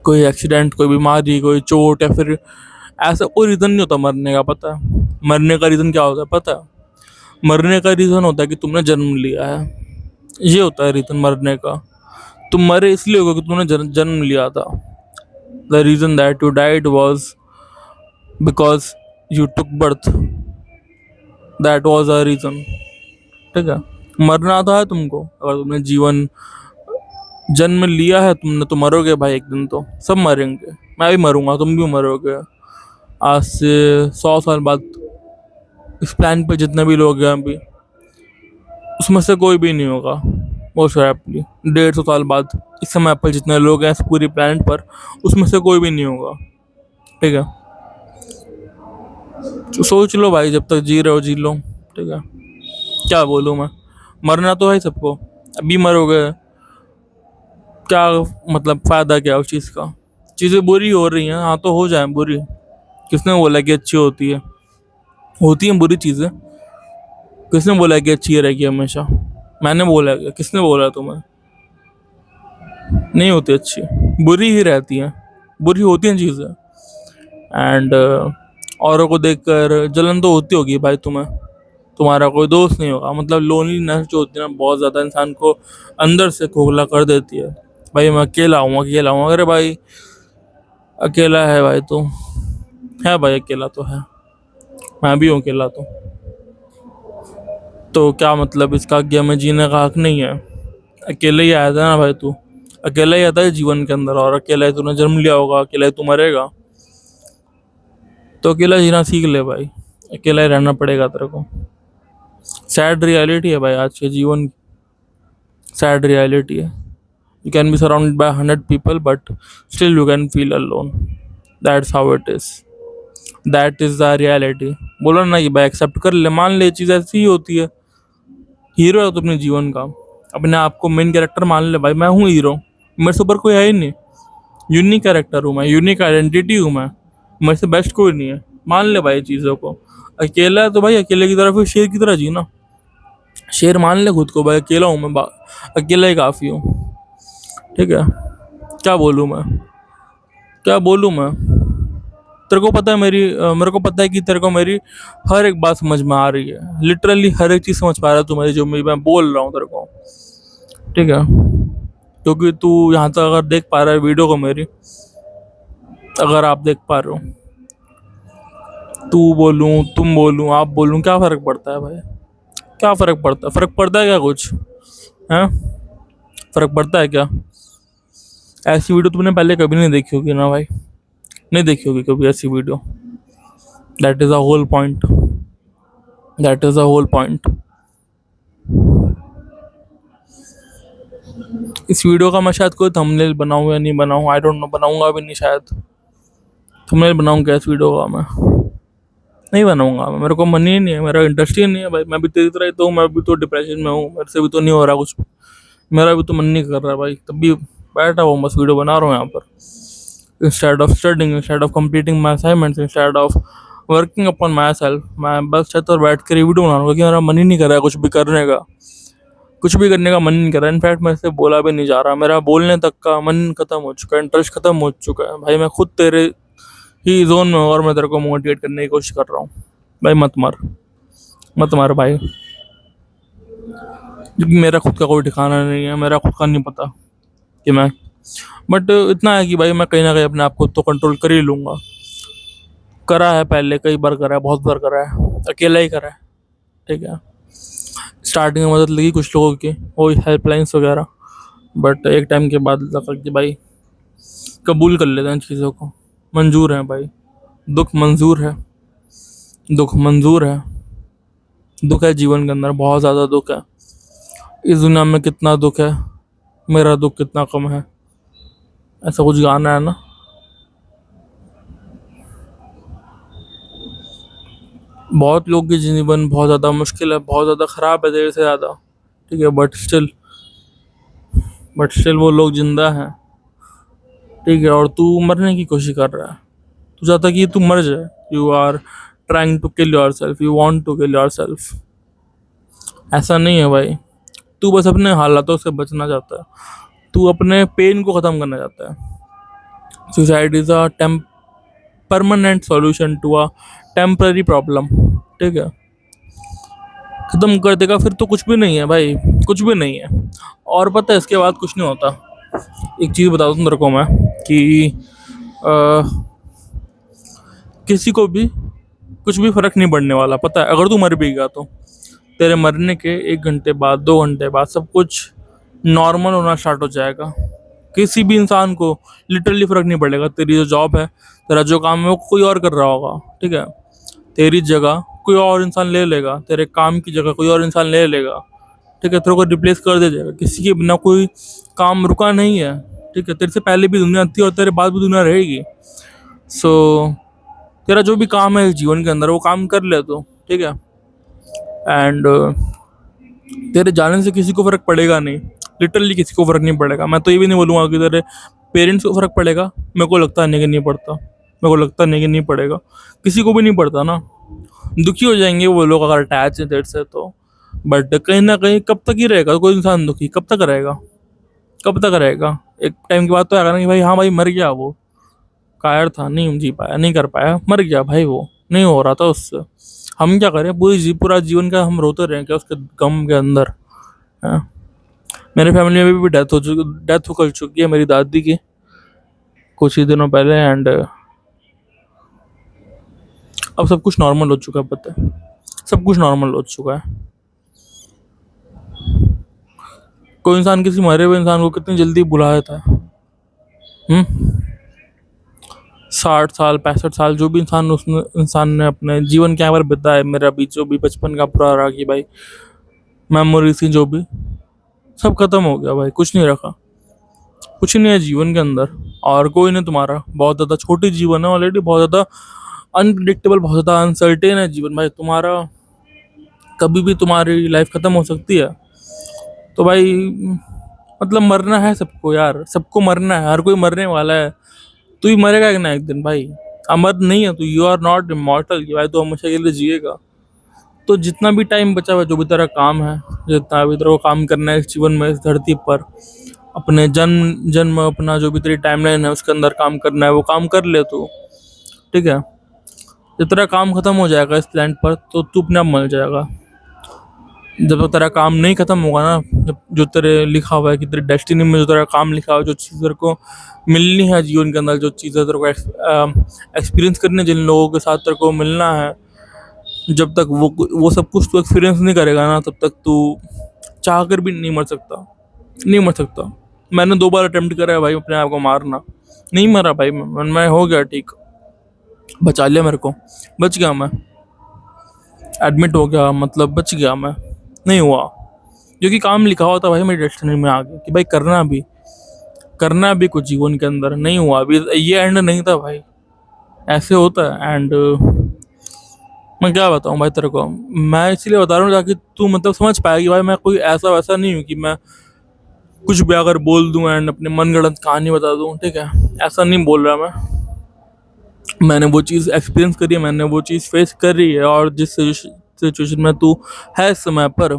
कोई एक्सीडेंट, कोई बीमारी, कोई चोट, या फिर ऐसा कोई रीज़न नहीं होता मरने का। पता है मरने का रीज़न क्या होता है? पता है मरने का रीज़न होता है कि तुमने जन्म लिया है। ये होता है रीज़न मरने का। तुम मरे इसलिए हो कि तुमने जन्म लिया था। The reason that you died was because you took birth, that was a reason. ठीक है, मरना तो है तुमको। अगर तुमने जीवन जन्म लिया है तुमने, तो मरोगे भाई एक दिन तो। सब मरेंगे, मैं भी मरूंगा, तुम भी मरोगे। आज से 100 साल बाद इस प्लान पे जितने भी लोग हैं अभी, उसमें से कोई भी नहीं होगा मोस्ट प्रॉबेबली। 150 साल बाद इस समय पर जितने लोग हैं इस पूरी प्लानट पर, उसमें से कोई भी नहीं होगा। ठीक है, तो सोच लो भाई, जब तक जी रहे हो जी लो। ठीक है, क्या बोलूँ मैं, मरना तो है सबको। अभी मरोगे, क्या मतलब फ़ायदा क्या उस चीज़ का? चीज़ें बुरी हो रही हैं, हाँ तो हो जाए बुरी, किसने बोला कि अच्छी होती हैं बुरी चीज़ें? किसने बोला कि अच्छी रहेगी हमेशा? मैंने बोला क्या? किसने बोला तुम्हें? नहीं होती अच्छी, बुरी ही रहती हैं, बुरी होती हैं चीज़ें। एंड औरों को देखकर जलन तो होती होगी भाई तुम्हें, तुम्हारा कोई दोस्त नहीं होगा, मतलब लोनलीनेस जो होती है ना बहुत ज़्यादा इंसान को अंदर से खोखला कर देती है। भाई मैं अकेला हूँ, अरे भाई अकेला है भाई तो है, भाई अकेला तो है, मैं भी हूँ अकेला तो क्या मतलब इसका कि हमें जीने का हक नहीं है? अकेले ही आया था ना भाई तू, अकेला ही आता है जीवन के अंदर, और अकेला ही तूने जन्म लिया होगा, अकेला ही तू मरेगा, तो अकेला जीना सीख ले भाई, अकेला ही रहना पड़ेगा तेरे को। सैड रियलिटी है भाई आज के जीवन की, सैड रियलिटी है। You can be surrounded by 100 people but still you can feel alone, that's how it is, that is the reality. बोलो ना कि भाई एक्सेप्ट कर ले, मान ले ये चीज़ ऐसी ही होती है। हीरो है तो अपने जीवन का, अपने आप को मेन कैरेक्टर मान ले भाई, मैं हूँ हीरो, मेरे से ऊपर कोई है ही नहीं, यूनिक कैरेक्टर हूँ मैं, यूनिक आइडेंटिटी हूँ मैं, मेरे से बेस्ट कोई नहीं है। मान ले भाई चीज़ों को, अकेला है तो भाई अकेले की तरह फिर शेर की तरह जीना, शेर मान ले खुद को भाई, अकेला हूँ मैं, अकेला ही काफ़ी हूँ। ठीक है, क्या बोलूँ मैं, क्या बोलूँ मैं? तेरे को पता है मेरे को पता है कि तेरे को मेरी हर एक बात समझ में आ रही है, लिटरली हर एक चीज़ समझ पा रहा है तू मेरी, जो मैं बोल रहा हूँ तेरे को। ठीक है, क्योंकि तू यहाँ तक अगर देख पा रहा है वीडियो को मेरी, अगर आप देख पा रहे हो, तू बोलूँ तुम बोलूँ आप बोलूँ, क्या फ़र्क पड़ता है भाई? क्या फ़र्क पड़ता है? फ़र्क पड़ता है क्या कुछ? हैं? फ़र्क पड़ता है क्या? ऐसी वीडियो तुमने पहले कभी नहीं देखी होगी ना भाई, नहीं देखी होगी कभी ऐसी video. That is a whole point, that is a whole point. इस वीडियो का मैं शायद कोई थंबनेल बनाऊँ या नहीं बनाऊँ, आई डोंट नो, बनाऊँगा भी नहीं शायद। थंबनेल बनाऊँ क्या इस वीडियो का मैं? नहीं बनाऊँगा मैं, मेरे को मन ही नहीं है, मेरा इंटरेस्ट ही नहीं है भाई। मैं भी तेरी तरह ही तो हूँ, मैं भी तो डिप्रेशन में हूँ, मेरे से भी तो नहीं हो रहा कुछ, मेरा भी तो मन नहीं कर रहा भाई, तब भी बैठा हुआ बस वीडियो बना रहा हूँ यहाँ पर। Instead of studying, instead of completing my assignments, instead of working upon my self, मैं बस छत पर बैठ कर वीडियो बना रहा हूँ क्योंकि मेरा मन ही नहीं कर रहा है कुछ भी करने का, कुछ भी करने का मन नहीं कर रहा। इनफैक्ट मेरे से बोला भी नहीं जा रहा, मेरा बोलने तक का मन खत्म हो चुका है, इंटरेस्ट खत्म हो चुका है भाई। मैं खुद तेरे ही जोन में हूँ और मैं तेरे को मोटिवेट करने की कोशिश कर रहा हूँ। भाई मत मार, मत मार भाई, क्योंकि मेरा खुद का कोई ठिकाना नहीं है, मेरा खुद का नहीं पता कि मैं, बट इतना है कि भाई मैं कहीं ना कहीं अपने आप को तो कंट्रोल कर ही लूँगा। करा है पहले, कई बार करा है, बहुत बार करा है, अकेला ही करा है। ठीक है, स्टार्टिंग में मदद लगी कुछ लोगों की, वो हेल्पलाइंस वगैरह, बट एक टाइम के बाद लगा कि भाई कबूल कर लेते हैं चीज़ों को, मंजूर है भाई, दुख मंजूर है, दुख मंजूर है, दुख है जीवन के अंदर, बहुत ज़्यादा दुख है। इस दुनिया में कितना दुख है, मेरा दुख कितना कम है, ऐसा कुछ गाना है ना। बहुत लोग की जीवन बहुत ज़्यादा मुश्किल है, बहुत ज़्यादा ख़राब है, देर से ज़्यादा। ठीक है, बट स्टिल वो लोग जिंदा हैं। ठीक है, और तू मरने की कोशिश कर रहा है, तू चाहता कि तू मर जाए, you are trying to kill yourself, you want to kill yourself. ऐसा नहीं है भाई, तू बस अपने हालातों से बचना चाहता है, तू अपने पेन को ख़त्म करना चाहता है। Suicide is a permanent solution to a temporary problem. ठीक है, ख़त्म कर देगा फिर तो कुछ भी नहीं है भाई, कुछ भी नहीं है। और पता है इसके बाद कुछ नहीं होता। एक चीज़ बता दूँ तेरे को मैं कि किसी को भी कुछ भी फ़र्क नहीं पड़ने वाला, पता है? अगर तू मर भी गया तो तेरे मरने के 1 घंटे बाद, 2 घंटे बाद सब कुछ नॉर्मल होना स्टार्ट हो जाएगा। किसी भी इंसान को लिटरली फ़र्क नहीं पड़ेगा, तेरी जो जॉब है, तेरा जो काम है वो कोई और कर रहा होगा। ठीक है, तेरी जगह कोई और इंसान ले लेगा, तेरे काम की जगह कोई और इंसान ले लेगा। ठीक है, तेरे को रिप्लेस कर दे जाएगा, किसी के बिना कोई काम रुका नहीं है। ठीक है, तेरे से पहले भी दुनिया थी और तेरे बाद भी दुनिया रहेगी। सो तेरा जो भी काम है इस जीवन के अंदर वो काम कर ले तो। ठीक है, एंड तेरे जाने से किसी को फर्क पड़ेगा नहीं, लिटरली किसी को फर्क नहीं पड़ेगा। मैं तो ये भी नहीं बोलूंगा कि तेरे पेरेंट्स को फर्क पड़ेगा, मेरे को लगता नहीं कि नहीं पड़ता, मेरे को लगता नहीं कि नहीं पड़ेगा, किसी को भी नहीं पड़ता ना। दुखी हो जाएंगे वो लोग अगर अटैच है तेरे से तो, बट कहीं ना कहीं कब तक ही रहेगा कोई इंसान दुखी, कब तक रहेगा, कब तक रहेगा? एक टाइम के बाद तो आएगा ना कि भाई हाँ भाई मर गया वो, कायर था, नहीं जी पाया, नहीं कर पाया, मर गया भाई, वो नहीं हो रहा था उससे। हम क्या करें, पूरा जीवन का हम रोते रहे क्या उसके गम के अंदर? हाँ? मेरे फैमिली में भी डेथ हो कर चुकी है मेरी दादी की कुछ ही दिनों पहले, एंड अब सब कुछ नॉर्मल हो चुका है, पता है, सब कुछ नॉर्मल हो चुका है। कोई इंसान किसी मरे हुए इंसान को कितनी जल्दी भुला देता है। 60 साल 65 साल जो भी इंसान ने अपने जीवन के यहाँ पर बिताया, मेरा भी जो भी बचपन का पूरा रहा कि भाई मेमोरीज थी जो भी, सब खत्म हो गया भाई, कुछ नहीं रखा, कुछ नहीं है जीवन के अंदर। और कोई नहीं तुम्हारा, बहुत ज़्यादा छोटी जीवन है ऑलरेडी, बहुत ज़्यादा अनप्रिडिक्टेबल, बहुत ज़्यादा अनसर्टेन है जीवन भाई तुम्हारा, कभी भी तुम्हारी लाइफ खत्म हो सकती है। तो भाई मतलब मरना है सबको यार, सबको मरना है, हर कोई मरने वाला है। तू ही मरेगा एक ना एक दिन भाई, अमर नहीं है तू, यू आर नॉट इमॉर्टल कि भाई तू हमेशा के लिए जिएगा। तो जितना भी टाइम बचा हुआ है, जो भी तेरा काम है, जितना भी तेरे को काम करना है इस जीवन में, इस धरती पर, अपने जन्म जन्म अपना जो भी तेरी टाइमलाइन है उसके अंदर काम करना है, वो काम कर ले तू, ठीक है? जब तेरा काम खत्म हो जाएगा इस प्लैनेट पर तो तू अपने आप मर जाएगा। जब तक तेरा काम नहीं खत्म होगा ना, जब जो तेरे लिखा हुआ है कि तेरे डेस्टिनी में जो तेरा काम लिखा हुआ है, जो चीज़ तेरे को मिलनी है जीवन के अंदर, जो चीज़ें तेरे को एक्सपीरियंस करने, जिन लोगों के साथ तेरे को मिलना है, जब तक वो सब कुछ तू एक्सपीरियंस नहीं करेगा ना, तब तक तू चाह कर भी नहीं मर सकता, नहीं मर सकता। मैंने 2 बार अटेम्प्ट करा है भाई अपने आप को मारना, नहीं मरा भाई, मैं हो गया ठीक, बचा लिया मेरे को, बच गया मैं, एडमिट हो गया, मतलब बच गया मैं, नहीं हुआ। जो कि काम लिखा हुआ था भाई मेरे डेस्टिनी में आ गया कि भाई करना भी कुछ जीवन के अंदर, नहीं हुआ अभी, ये एंड नहीं था भाई, ऐसे होता है। एंड मैं क्या बताऊं भाई तेरे को, मैं इसलिए बता रहा हूँ ताकि तू मतलब समझ पाए कि भाई मैं कोई ऐसा वैसा नहीं हूँ कि मैं कुछ भी अगर बोल दूं एंड अपने मन गढ़ंत कहानी बता दूं, ठीक है? ऐसा नहीं बोल रहा मैंने वो चीज़ एक्सपीरियंस करी है, मैंने वो चीज़ फेस करी है, और जिस सिचुएशन में तू है इस समय पर,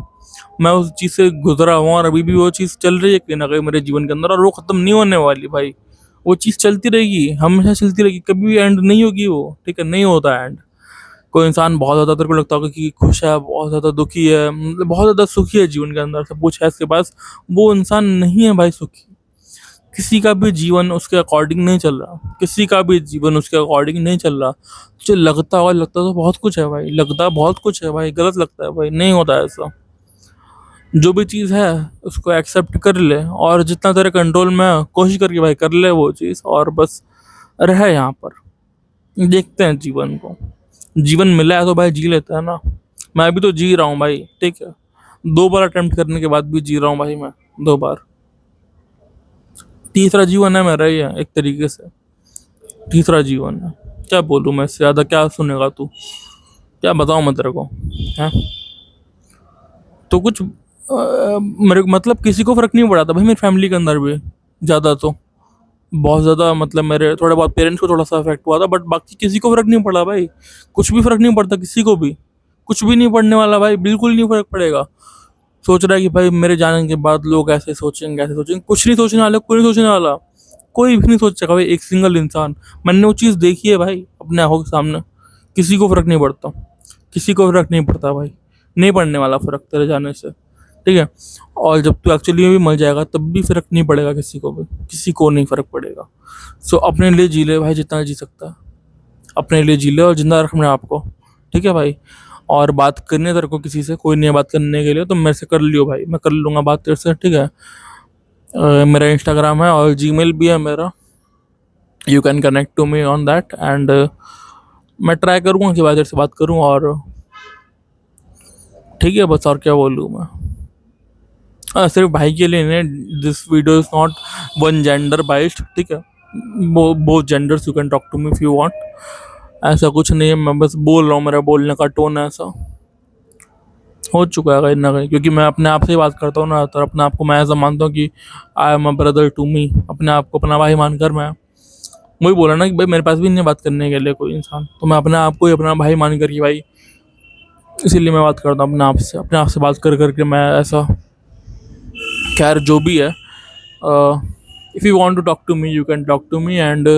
मैं उस चीज़ से गुजरा हूँ, और अभी भी वो चीज़ चल रही है कहीं ना कहीं मेरे जीवन के अंदर, और वो ख़त्म नहीं होने वाली भाई, वो चीज़ चलती रहेगी, हमेशा चलती रहेगी, कभी भी एंड नहीं होगी वो, ठीक है? नहीं होता एंड। कोई इंसान बहुत ज़्यादा तेरे को लगता होगा कि खुश है, बहुत ज़्यादा दुखी है, मतलब बहुत ज़्यादा सुखी है जीवन के अंदर, सब कुछ है इसके पास, वो इंसान नहीं है भाई सुखी। किसी का भी जीवन उसके अकॉर्डिंग नहीं चल रहा, किसी का भी जीवन उसके अकॉर्डिंग नहीं चल रहा। तुझे लगता होगा, लगता तो बहुत कुछ है भाई, लगता बहुत कुछ है भाई, गलत लगता है भाई, नहीं होता ऐसा। जो भी चीज़ है उसको एक्सेप्ट कर ले, और जितना तेरे कंट्रोल में है, कोशिश करके भाई कर ले वो चीज़, और बस रह यहाँ पर, देखते हैं जीवन को। जीवन मिला है तो भाई जी लेते हैं ना। मैं अभी तो जी रहा हूँ भाई, ठीक है? 2 बार अटेम्प्ट करने के बाद भी जी रहा हूँ भाई मैं, 2 बार। तीसरा जीवन है मेरा ये, एक तरीके से तीसरा जीवन है। क्या बोलूँ मैं, इससे ज़्यादा क्या सुनेगा तू, क्या बताऊँ मैं तेरे को, है? तो कुछ मेरे मतलब किसी को फ़र्क नहीं पड़ा था भाई मेरी फैमिली के अंदर भी, ज़्यादा तो बहुत ज़्यादा, मतलब मेरे थोड़े बहुत पेरेंट्स को थोड़ा सा इफेक्ट हुआ था, बट बाकी किसी को फ़र्क नहीं पड़ा भाई, कुछ भी फ़र्क नहीं पड़ता किसी को भी, कुछ भी नहीं पड़ने वाला भाई, बिल्कुल नहीं फ़र्क पड़ेगा। सोच रहा है कि भाई मेरे जाने के बाद लोग ऐसे सोचेंगे, कुछ नहीं सोचने वाला, कोई नहीं सोचने वाला, कोई भी नहीं सोचेगा भाई, एक सिंगल इंसान। मैंने वो चीज़ देखी है भाई अपने आंखों के सामने, किसी को फ़र्क नहीं पड़ता, किसी को फ़र्क नहीं पड़ता भाई, नहीं पड़ने वाला फ़र्क तेरे जाने से, ठीक है? और जब तू एक्चुअली में भी मर जाएगा तब भी फ़र्क नहीं पड़ेगा किसी को भी, किसी को नहीं फ़र्क पड़ेगा। सो अपने लिए जी ले भाई जितना जी सकता है, अपने लिए जी ले और जिंदा रख अपने आप को, ठीक है भाई? और बात करनी है तेरे को किसी से, कोई नहीं है बात करने के लिए, तो मेरे से कर लियो भाई, मैं कर लूँगा बात तेरे से, ठीक है? मेरा इंस्टाग्राम है और जीमेल भी है मेरा, you can connect to me on that, and मैं ट्राई करूँगा कि भाई तेरे से बात करूँ, और ठीक है बस, और क्या बोलूँ मैं। सिर्फ भाई के लिए नहीं, this video is not one gender biased, ठीक है? Both genders you can talk to me if you want, ऐसा कुछ नहीं है, मैं बस बोल रहा हूँ, मेरा बोलने का टोन है ऐसा। हो चुका है कहीं ना कहीं, क्योंकि मैं अपने आप से ही बात करता हूँ ना, तो अपने आप को मैं ऐसा मानता हूँ कि I am a brother to me, अपने आप को अपना भाई मानकर मैं वही बोला ना कि भाई मेरे पास भी नहीं है बात करने के लिए कोई इंसान, तो मैं अपने आप को ही अपना भाई मान कर कि भाई, इसीलिए मैं बात करता हूँ अपने आप से बात कर करके मैं ऐसा। खैर जो भी है, if you want to talk to me you can talk to me. And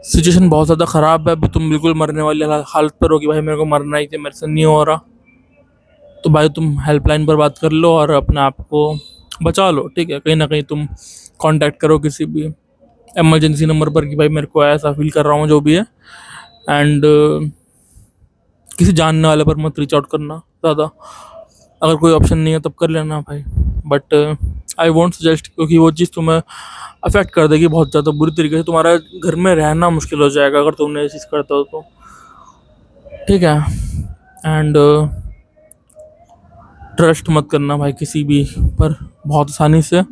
situation बहुत ज़्यादा ख़राब है, अभी तुम बिल्कुल मरने वाली हालत पर हो कि भाई मेरे को मरना ही, कि मेरे से नहीं हो रहा, तो भाई तुम हेल्पलाइन पर बात कर लो और अपने आप को बचा लो, ठीक है। कहीं ना कहीं तुम कांटेक्ट करो किसी भी इमरजेंसी नंबर पर कि भाई मेरे को ऐसा फील कर रहा हूँ, जो भी है। एंड किसी जानने वाले पर मत रीच आउट करना ज़्यादा, अगर कोई ऑप्शन नहीं है तब कर लेना भाई। बट आई वोंट सजेस्ट, क्योंकि वो चीज़ तुम्हें अफेक्ट कर देगी बहुत ज़्यादा बुरी तरीके से, तुम्हारा घर में रहना मुश्किल हो जाएगा अगर तुमने ये चीज़ करते हो तो, ठीक है। एंड ट्रस्ट मत करना भाई किसी भी पर बहुत आसानी से,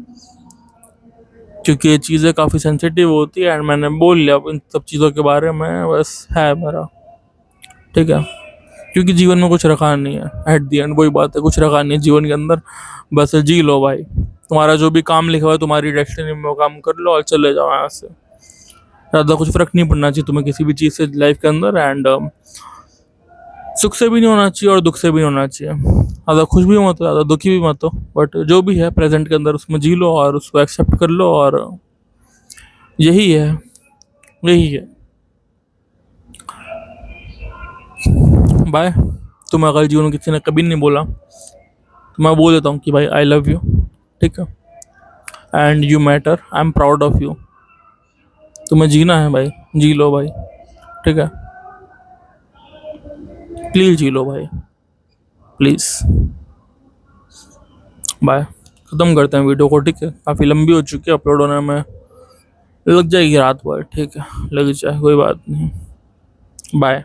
क्योंकि ये चीज़ें काफ़ी सेंसिटिव होती है। एंड मैंने बोल लिया इन सब चीज़ों के बारे में, बस है मेरा, ठीक है। क्योंकि जीवन में कुछ रखा नहीं है, एट दी एंड वही बात है, कुछ रखा नहीं है जीवन के अंदर, बस जी लो भाई। तुम्हारा जो भी काम लिखा हुआ है तुम्हारी डेस्टिनी में, वो काम कर लो और चले जाओ यहाँ से। ज़्यादा कुछ फर्क नहीं पड़ना चाहिए तुम्हें किसी भी चीज़ से लाइफ के अंदर। एंड सुख से भी नहीं होना चाहिए और दुख से भी नहीं होना चाहिए, ज़्यादा खुश भी मत हो ज़्यादा दुखी भी मत हो, बट जो भी है प्रेजेंट के अंदर उसमें जी लो और उसको एक्सेप्ट कर लो, और यही है, यही है। बाय। तुम्हें अगर जीवन में किसी ने कभी नहीं बोला तो मैं बोल देता हूँ कि भाई आई लव यू, ठीक है। And you matter, I am proud of you. तुम्हें जीना है भाई, जी लो भाई, ठीक है। प्लीज़ जी लो भाई, प्लीज़। बाय। ख़त्म करते हैं वीडियो को, ठीक है। काफ़ी लंबी हो चुकी है, अपलोड होने में लग जाएगी रात भर, ठीक है। लग जाए, कोई बात नहीं। बाय।